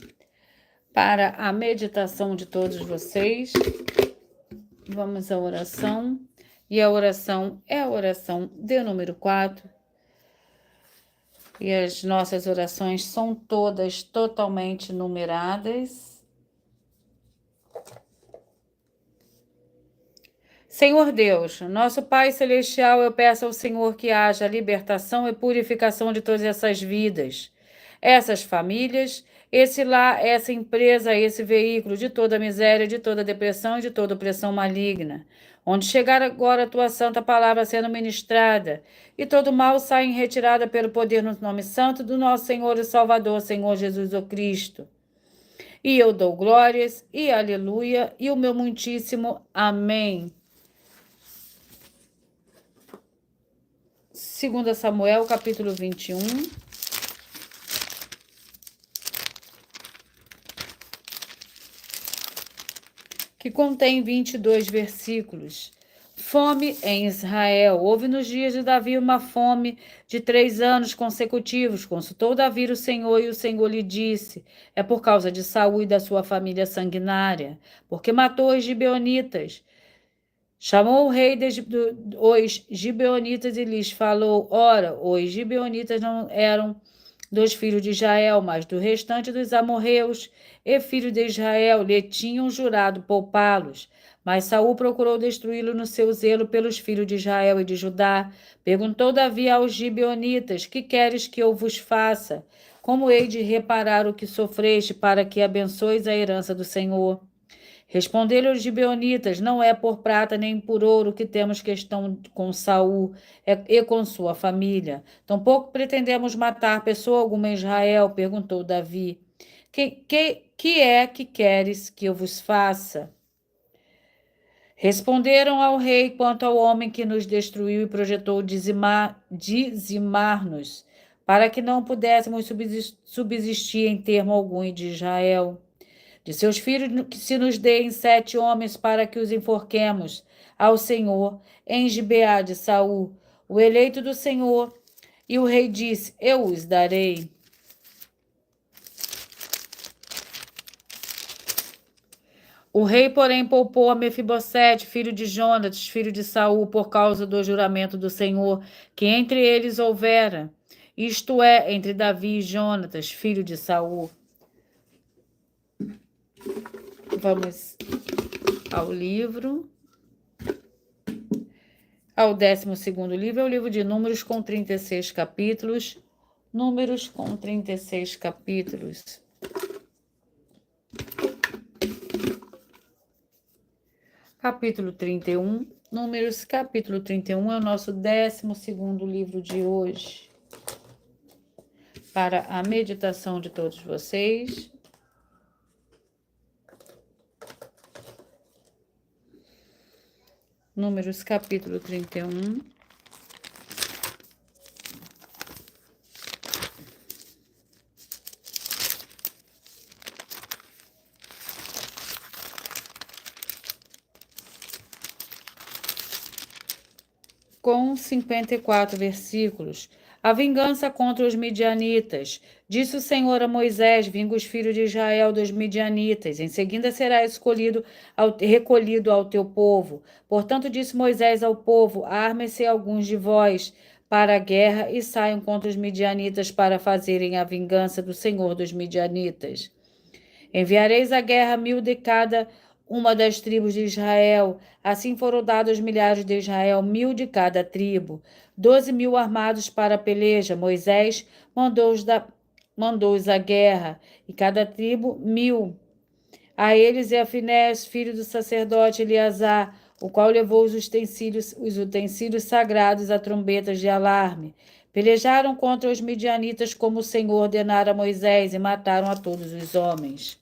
para a meditação de todos vocês. Vamos à oração, e a oração é a oração de número 4, e as nossas orações são todas totalmente numeradas. Senhor Deus, nosso Pai Celestial, eu peço ao Senhor que haja libertação e purificação de todas essas vidas, essas famílias, esse lar, essa empresa, esse veículo, de toda miséria, de toda depressão e de toda opressão maligna. Onde chegar agora a tua santa palavra sendo ministrada, e todo mal sai em retirada pelo poder no nome santo do nosso Senhor e Salvador, Senhor Jesus o Cristo. E eu dou glórias e aleluia, e o meu muitíssimo amém. 2 Samuel, capítulo 21. Que contém 22 versículos. Fome em Israel. Houve nos dias de Davi uma fome de 3 anos consecutivos. Consultou Davi o Senhor, e o Senhor lhe disse: é por causa de Saul e da sua família sanguinária, porque matou os gibeonitas. Chamou o rei os gibeonitas e lhes falou: ora, os gibeonitas não eram dos filhos de Israel, mas do restante dos amorreus, e filhos de Israel lhe tinham jurado poupá-los. Mas Saul procurou destruí-lo no seu zelo pelos filhos de Israel e de Judá. Perguntou Davi aos gibeonitas: que queres que eu vos faça? Como hei de reparar o que sofreste, para que abençoes a herança do Senhor? Responderam os gibeonitas: não é por prata nem por ouro que temos questão com Saul e com sua família. Tampouco pretendemos matar pessoa alguma em Israel, perguntou Davi. Que é que queres que eu vos faça? Responderam ao rei: quanto ao homem que nos destruiu e projetou dizimar-nos, para que não pudéssemos subsistir em termo algum de Israel. De seus filhos que se nos deem 7 homens para que os enforquemos ao Senhor em Gibeá de Saul, o eleito do Senhor. E o rei disse: eu os darei. O rei, porém, poupou a Mefibosete, filho de Jonatas, filho de Saul, por causa do juramento do Senhor, que entre eles houvera, isto é, entre Davi e Jonatas, filho de Saul. Vamos ao livro. Ao 12º livro, é o livro de Números, com 36 capítulos. Números com 36 capítulos. Capítulo 31. Números, capítulo 31, é o nosso 12º livro de hoje. Para a meditação de todos vocês. Números, capítulo 31. Com 54 versículos. A vingança contra os midianitas. Disse o Senhor a Moisés: vinga os filhos de Israel dos midianitas. Em seguida será recolhido ao teu povo. Portanto, disse Moisés ao povo: arme-se alguns de vós para a guerra e saiam contra os midianitas para fazerem a vingança do Senhor dos midianitas. Enviareis à guerra 1000 de cada uma das tribos de Israel. Assim foram dados aos milhares de Israel 1000 de cada tribo, 12.000 armados para a peleja. Moisés mandou-os à guerra, e cada tribo 1000. A eles é Finés, filho do sacerdote Eleazar, o qual levou os utensílios sagrados a trombetas de alarme. Pelejaram contra os midianitas como o Senhor ordenara a Moisés e mataram a todos os homens.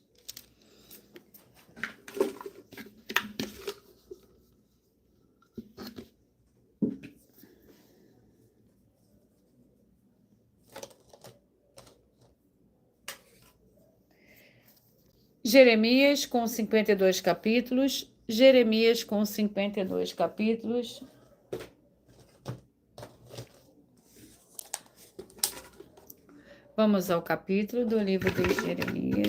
Jeremias com 52 capítulos. Jeremias com 52 capítulos. Vamos ao capítulo do livro de Jeremias.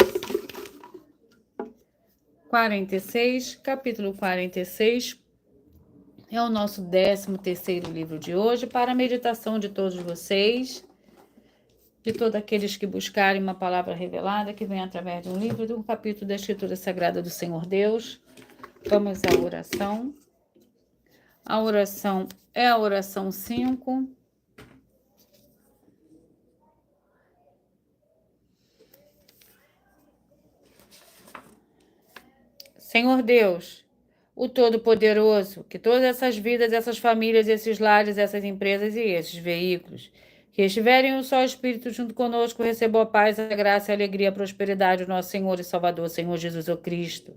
46, capítulo 46. É o nosso 13º livro de hoje, para a meditação de todos vocês, de todos aqueles que buscarem uma palavra revelada, que vem através de um livro, de um capítulo da Escritura Sagrada do Senhor Deus. Vamos à oração. A oração é a oração 5. Senhor Deus, o Todo-Poderoso, que todas essas vidas, essas famílias, esses lares, essas empresas e esses veículos que estiverem um só Espírito junto conosco, recebam a paz, a graça, a alegria, a prosperidade do nosso Senhor e Salvador, Senhor Jesus o Cristo,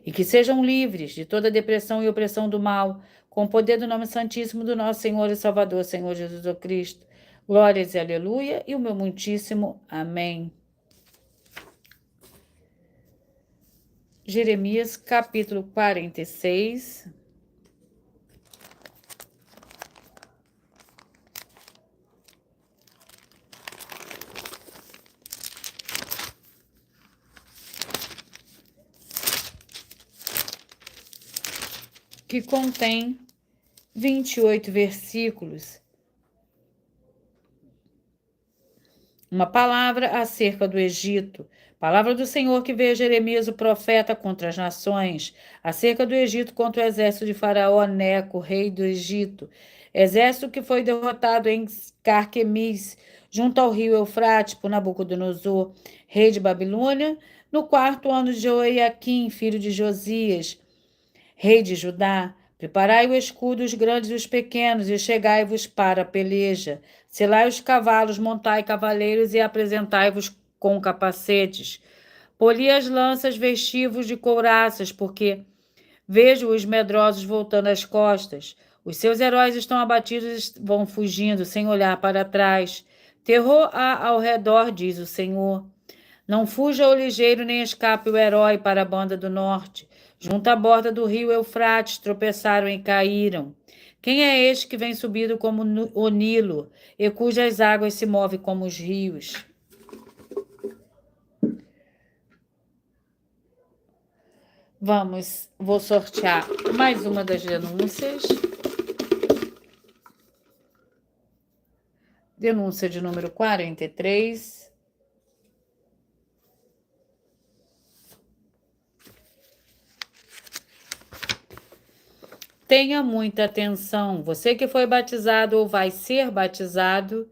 e que sejam livres de toda depressão e opressão do mal, com o poder do nome santíssimo do nosso Senhor e Salvador, Senhor Jesus o Cristo. Glórias e aleluia, e o meu muitíssimo amém. Jeremias, capítulo 46. Que contém 28 versículos. Uma palavra acerca do Egito. Palavra do Senhor que veio a Jeremias, o profeta, contra as nações, acerca do Egito contra o exército de Faraó Neco, rei do Egito. Exército que foi derrotado em Carquemis, junto ao rio Eufrates, por Nabucodonosor, rei de Babilônia, no 4º ano de Joiaquim, filho de Josias, rei de Judá. Preparai o escudo, os grandes e os pequenos, e chegai-vos para a peleja. Selai os cavalos, montai cavaleiros e apresentai-vos com capacetes. Poli as lanças, vestivos de couraças, porque vejo os medrosos voltando as costas. Os seus heróis estão abatidos e vão fugindo, sem olhar para trás. Terror há ao redor, diz o Senhor. Não fuja o ligeiro, nem escape o herói para a banda do norte. Junto à borda do rio Eufrates, tropeçaram e caíram. Quem é este que vem subindo como o Nilo, e cujas águas se movem como os rios? Vou sortear mais uma das denúncias. Denúncia de número 43. Tenha muita atenção. Você que foi batizado ou vai ser batizado,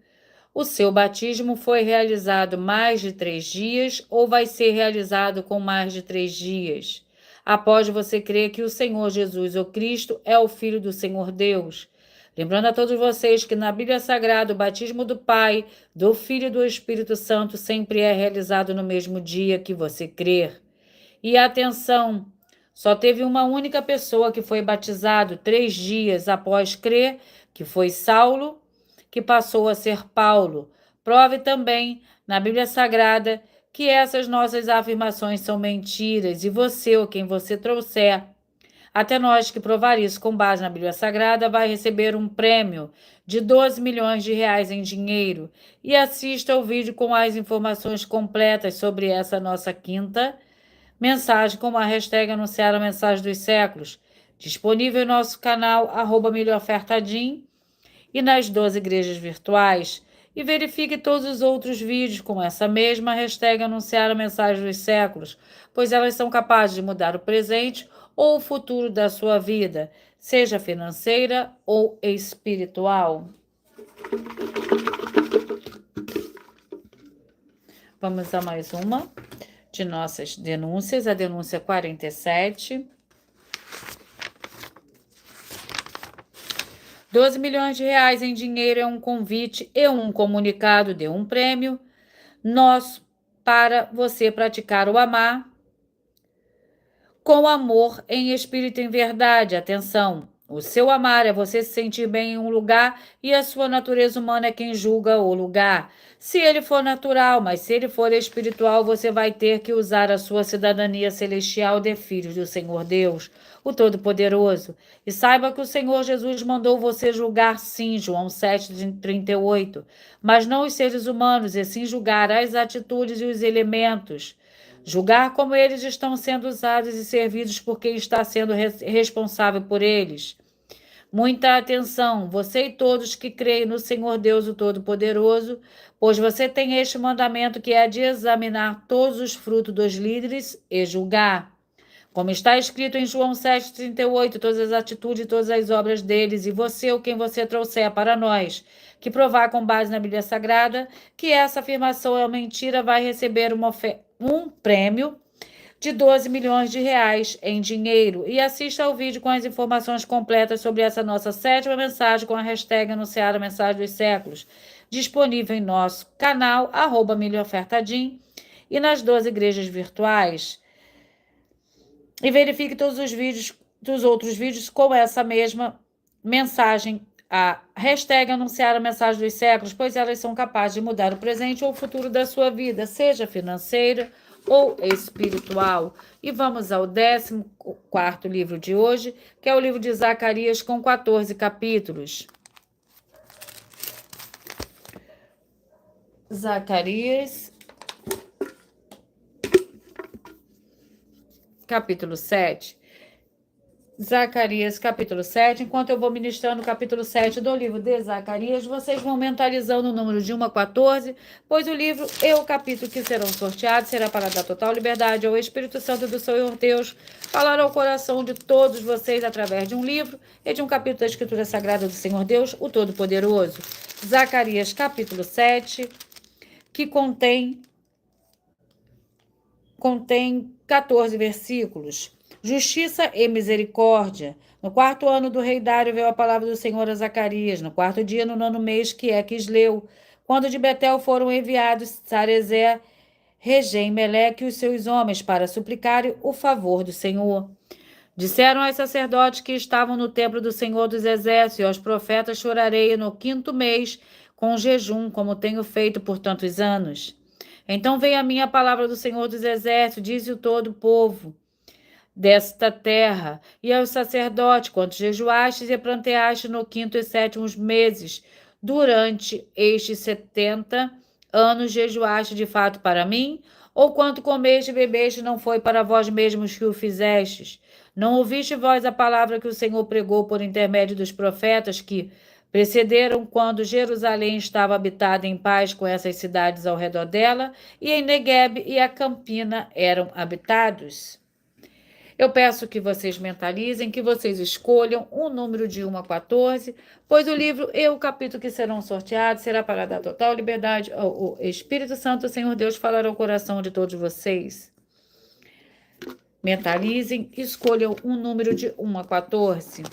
o seu batismo foi realizado mais de 3 dias ou vai ser realizado com mais de 3 dias. Após você crer que o Senhor Jesus, o Cristo, é o Filho do Senhor Deus. Lembrando a todos vocês que na Bíblia Sagrada o batismo do Pai, do Filho e do Espírito Santo sempre é realizado no mesmo dia que você crer. E atenção, só teve uma única pessoa que foi batizado 3 dias após crer, que foi Saulo, que passou a ser Paulo. Prove também na Bíblia Sagrada que essas nossas afirmações são mentiras, e você, ou quem você trouxer, até nós que provar isso com base na Bíblia Sagrada, vai receber um prêmio de 12 milhões de reais em dinheiro. E assista ao vídeo com as informações completas sobre essa nossa quinta mensagem, com a hashtag Anunciar a Mensagem dos Séculos, disponível em nosso canal, @milhofertadim, e nas 12 igrejas virtuais. E verifique todos os outros vídeos com essa mesma hashtag Anunciar a Mensagem dos Séculos, pois elas são capazes de mudar o presente ou o futuro da sua vida, seja financeira ou espiritual. Vamos a mais uma de nossas denúncias, a denúncia 47. 12 milhões de reais em dinheiro é um convite e um comunicado de um prêmio nosso para você praticar o amar com amor em espírito e em verdade. Atenção, o seu amar é você se sentir bem em um lugar e a sua natureza humana é quem julga o lugar. Se ele for natural, mas se ele for espiritual, você vai ter que usar a sua cidadania celestial de filhos do Senhor Deus, o Todo-Poderoso. E saiba que o Senhor Jesus mandou você julgar sim, João 7,38, mas não os seres humanos, e sim julgar as atitudes e os elementos. Julgar como eles estão sendo usados e servidos por quem está sendo responsável por eles. Muita atenção, você e todos que creem no Senhor Deus, o Todo-Poderoso, pois você tem este mandamento que é de examinar todos os frutos dos líderes e julgar. Como está escrito em João 7,38, todas as atitudes e todas as obras deles, e você ou quem você trouxer para nós, que provar com base na Bíblia Sagrada que essa afirmação é mentira, vai receber um prêmio de 12 milhões de reais em dinheiro. E assista ao vídeo com as informações completas sobre essa nossa 7ª mensagem com a hashtag Anunciar a Mensagem dos Séculos, disponível em nosso canal, @milhofertadim, e nas 12 igrejas virtuais. E verifique todos os vídeos dos outros vídeos com essa mesma mensagem, a hashtag Anunciar a Mensagem dos Séculos, pois elas são capazes de mudar o presente ou o futuro da sua vida, seja financeira ou espiritual. E vamos ao 14º livro de hoje, que é o livro de Zacarias, com 14 capítulos. Zacarias, capítulo 7. Zacarias, capítulo 7. Enquanto eu vou ministrando o capítulo 7 do livro de Zacarias, vocês vão mentalizando o número de 1 a 14, pois o livro e o capítulo que serão sorteados será para dar total liberdade ao Espírito Santo do Senhor Deus falar ao coração de todos vocês através de um livro e de um capítulo da Escritura Sagrada do Senhor Deus, o Todo-Poderoso. Zacarias, capítulo 7, que contém 14 versículos. Justiça e misericórdia. No 4º ano do rei Dário veio a palavra do Senhor a Zacarias, no 4º dia, no 9º mês, que é Quisleu, quando de Betel foram enviados Sarezer, Regem, Meleque e os seus homens para suplicarem o favor do Senhor. Disseram aos sacerdotes que estavam no templo do Senhor dos Exércitos e aos profetas: chorarei no 5º mês com jejum, como tenho feito por tantos anos. Então veio a mim a palavra do Senhor dos Exércitos, diz o todo o povo desta terra, e aos sacerdotes: quanto jejuastes e planteastes no 5º e 7º meses, durante estes 70 anos jejuaste de fato para mim? Ou quanto comeste e bebeste, não foi para vós mesmos que o fizestes? Não ouviste vós a palavra que o Senhor pregou por intermédio dos profetas que precederam, quando Jerusalém estava habitada em paz com essas cidades ao redor dela, e em Negueb e a Campina eram habitados? Eu peço que vocês mentalizem, que vocês escolham um número de 1 a 14, pois o livro e o capítulo que serão sorteados será para dar total liberdade ao Espírito Santo, o Senhor Deus, falar ao coração de todos vocês. Mentalizem, escolham um número de 1 a 14.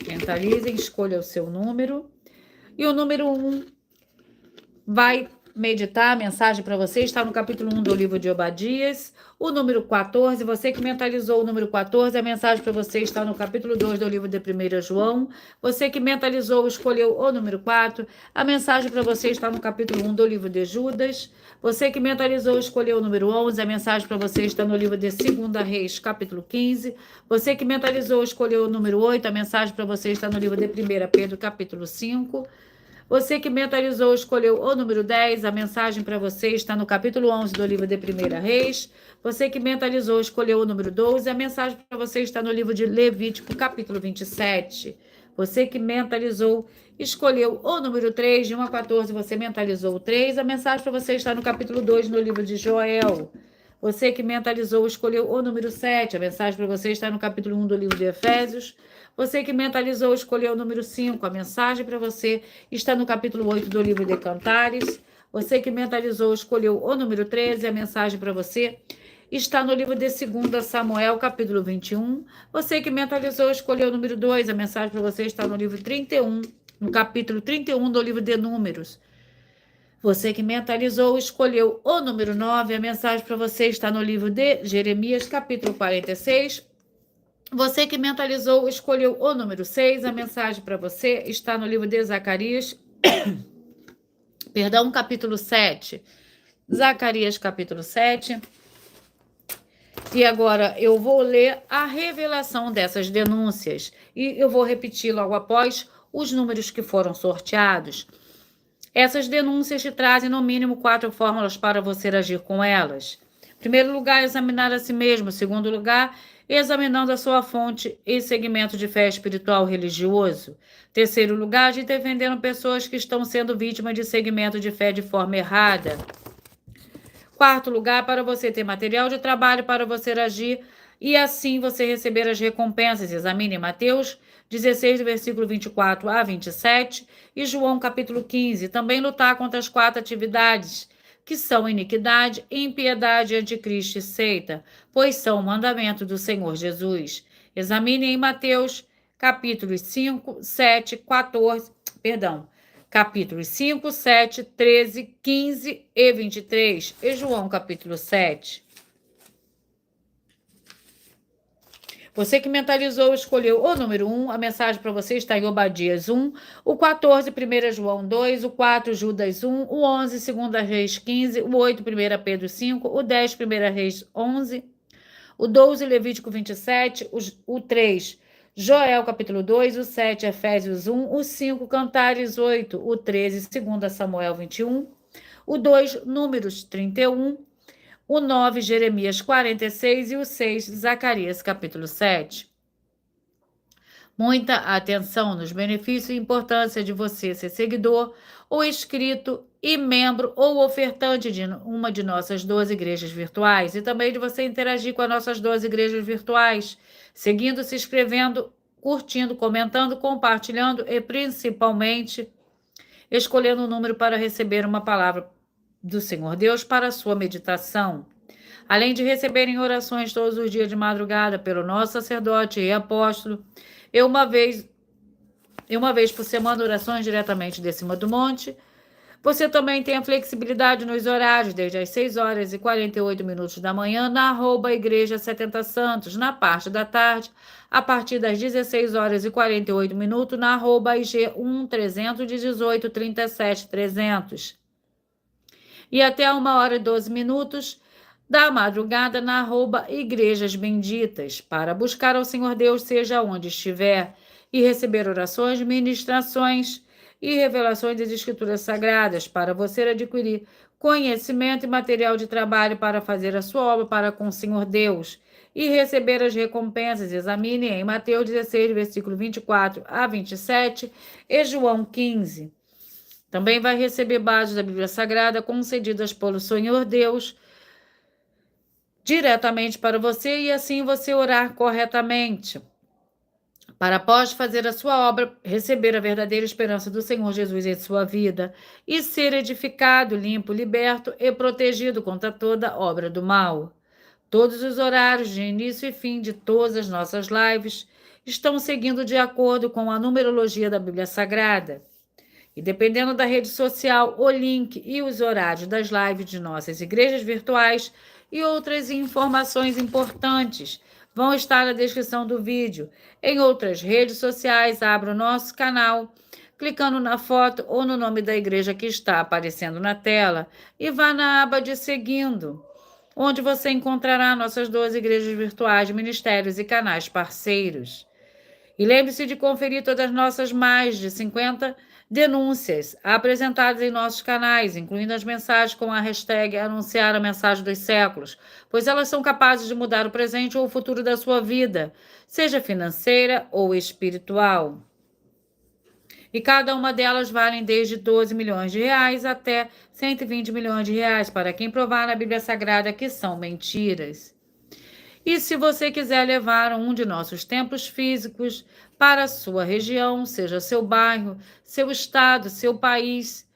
Mentalizem, escolha o seu número. E o número 1 vai meditar a mensagem para você, está no capítulo 1 do livro de Obadias. O número 14, você que mentalizou o número 14, a mensagem para você está no capítulo 2 do livro de 1 João. Você que mentalizou, escolheu o número 4, a mensagem para você está no capítulo 1 do livro de Judas. Você que mentalizou, escolheu o número 11, a mensagem para você está no livro de 2 Reis, capítulo 15. Você que mentalizou, escolheu o número 8, a mensagem para você está no livro de 1 Pedro, capítulo 5. Você que mentalizou, escolheu o número 10, a mensagem para você está no capítulo 11 do livro de 1 Reis. Você que mentalizou, escolheu o número 12, a mensagem para você está no livro de Levítico, capítulo 27. Você que mentalizou, escolheu o número 3, de 1 a 14, você mentalizou o 3, a mensagem para você está no capítulo 2, no livro de Joel. Você que mentalizou, escolheu o número 7, a mensagem para você está no capítulo 1 do livro de Efésios. Você que mentalizou, escolheu o número 5, a mensagem para você está no capítulo 8 do livro de Cantares. Você que mentalizou, escolheu o número 13, a mensagem para você está no livro de 2 Samuel, capítulo 21. Você que mentalizou, escolheu o número 2, a mensagem para você está no livro 31, no capítulo 31 do livro de Números. Você que mentalizou, escolheu o número 9, a mensagem para você está no livro de Jeremias, capítulo 46. Você que mentalizou, escolheu o número 6, a mensagem para você está no livro de Zacarias, perdão, capítulo 7. Zacarias, capítulo 7. E agora eu vou ler a revelação dessas denúncias. E eu vou repetir logo após os números que foram sorteados. Essas denúncias te trazem no mínimo 4 fórmulas para você agir com elas. Em primeiro lugar, examinar a si mesmo. Em segundo lugar, examinando a sua fonte e segmento de fé espiritual religioso. Terceiro lugar, de defendendo pessoas que estão sendo vítimas de segmento de fé de forma errada. Quarto lugar, para você ter material de trabalho para você agir e assim você receber as recompensas. Examine Mateus 16, versículo 24 a 27 e João capítulo 15. Também lutar contra as 4 atividades, que são iniquidade, impiedade, anticristo e seita, pois são o mandamento do Senhor Jesus. Examine em Mateus capítulos 5, 7, 14, capítulos 5, 7, 13, 15 e 23, e João capítulo 7. Você que mentalizou, escolheu o número 1, a mensagem para você está em Obadias 1, o 14, 1 João 2, o 4, Judas 1, o 11, 2 Reis 15, o 8, 1 Pedro 5, o 10, 1 Reis 11, o 12, Levítico 27, o 3, Joel capítulo 2, o 7, Efésios 1, o 5, Cantares 8, o 13, 2 Samuel 21, o 2, Números 31, o 9, Jeremias 46 e o 6, Zacarias capítulo 7. Muita atenção nos benefícios e importância de você ser seguidor ou inscrito e membro ou ofertante de uma de nossas 12 igrejas virtuais e também de você interagir com as nossas 12 igrejas virtuais, seguindo, se inscrevendo, curtindo, comentando, compartilhando e principalmente escolhendo um número para receber uma palavra do Senhor Deus para a sua meditação. Além de receberem orações todos os dias de madrugada pelo nosso sacerdote e apóstolo, uma vez por semana, orações diretamente de cima do monte. Você também tem a flexibilidade nos horários, desde as 6 horas e 48 minutos da manhã, na @Igreja 70 Santos, na parte da tarde, a partir das 16 horas e 48 minutos, na IG 1 318 37 300. E até 1 hora e 12 minutos da madrugada na Igrejas Benditas, para buscar ao Senhor Deus, seja onde estiver, e receber orações, ministrações e revelações das Escrituras Sagradas, para você adquirir conhecimento e material de trabalho para fazer a sua obra para com o Senhor Deus e receber as recompensas. Examine em Mateus 16, versículo 24 a 27 e João 15. Também vai receber bases da Bíblia Sagrada concedidas pelo Senhor Deus diretamente para você e assim você orar corretamente. Para após fazer a sua obra, receber a verdadeira esperança do Senhor Jesus em sua vida e ser edificado, limpo, liberto e protegido contra toda obra do mal. Todos os horários de início e fim de todas as nossas lives estão seguindo de acordo com a numerologia da Bíblia Sagrada. E dependendo da rede social, o link e os horários das lives de nossas igrejas virtuais e outras informações importantes vão estar na descrição do vídeo. Em outras redes sociais, abra o nosso canal, clicando na foto ou no nome da igreja que está aparecendo na tela e vá na aba de Seguindo, onde você encontrará nossas 12 igrejas virtuais, ministérios e canais parceiros. E lembre-se de conferir todas as nossas mais de 50 denúncias apresentadas em nossos canais, incluindo as mensagens com a hashtag anunciar a mensagem dos séculos, pois elas são capazes de mudar o presente ou o futuro da sua vida, seja financeira ou espiritual. E cada uma delas valem desde 12 milhões de reais até 120 milhões de reais, para quem provar na Bíblia Sagrada que são mentiras. E se você quiser levar um de nossos templos físicos para a sua região, seja seu bairro, seu estado, seu país,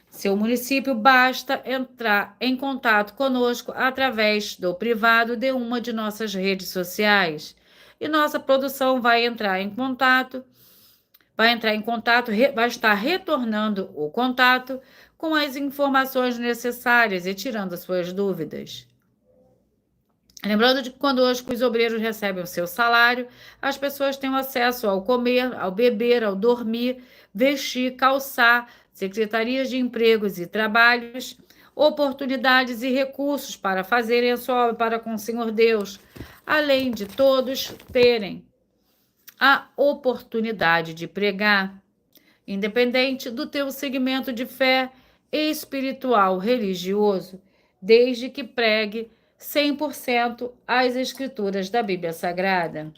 seu município, basta entrar em contato conosco através do privado de uma de nossas redes sociais. E nossa produção vai estar em contato, vai estar retornando o contato com as informações necessárias e tirando as suas dúvidas. Lembrando de que conosco os obreiros recebem o seu salário, as pessoas têm acesso ao comer, ao beber, ao dormir, vestir, calçar, secretarias de empregos e trabalhos, oportunidades e recursos para fazerem a sua obra para com o Senhor Deus, além de todos terem a oportunidade de pregar, independente do teu segmento de fé espiritual religioso, desde que pregue 100% as escrituras da Bíblia Sagrada.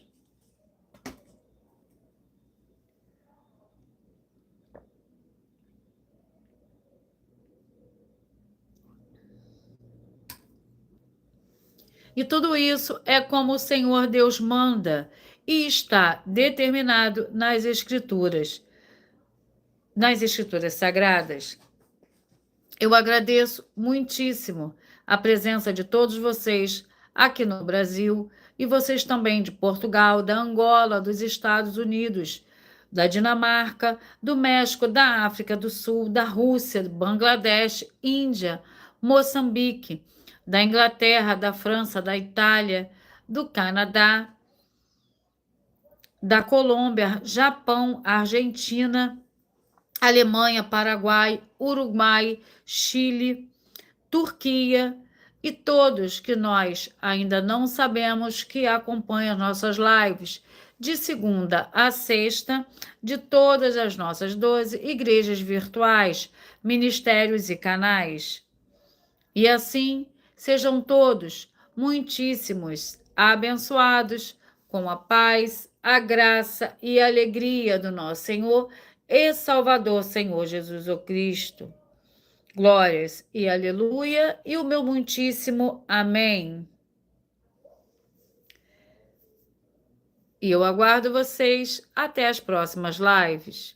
E tudo isso é como o Senhor Deus manda e está determinado nas escrituras sagradas. Eu agradeço muitíssimo a presença de todos vocês aqui no Brasil e vocês também de Portugal, da Angola, dos Estados Unidos, da Dinamarca, do México, da África do Sul, da Rússia, do Bangladesh, Índia, Moçambique, da Inglaterra, da França, da Itália, do Canadá, da Colômbia, Japão, Argentina, Alemanha, Paraguai, Uruguai, Chile, Turquia e todos que nós ainda não sabemos que acompanham nossas lives de segunda a sexta, de todas as nossas 12 igrejas virtuais, ministérios e canais. E assim, sejam todos muitíssimos abençoados com a paz, a graça e a alegria do nosso Senhor e Salvador, Senhor Jesus o Cristo. Glórias e aleluia, e o meu muitíssimo amém. E eu aguardo vocês até as próximas lives.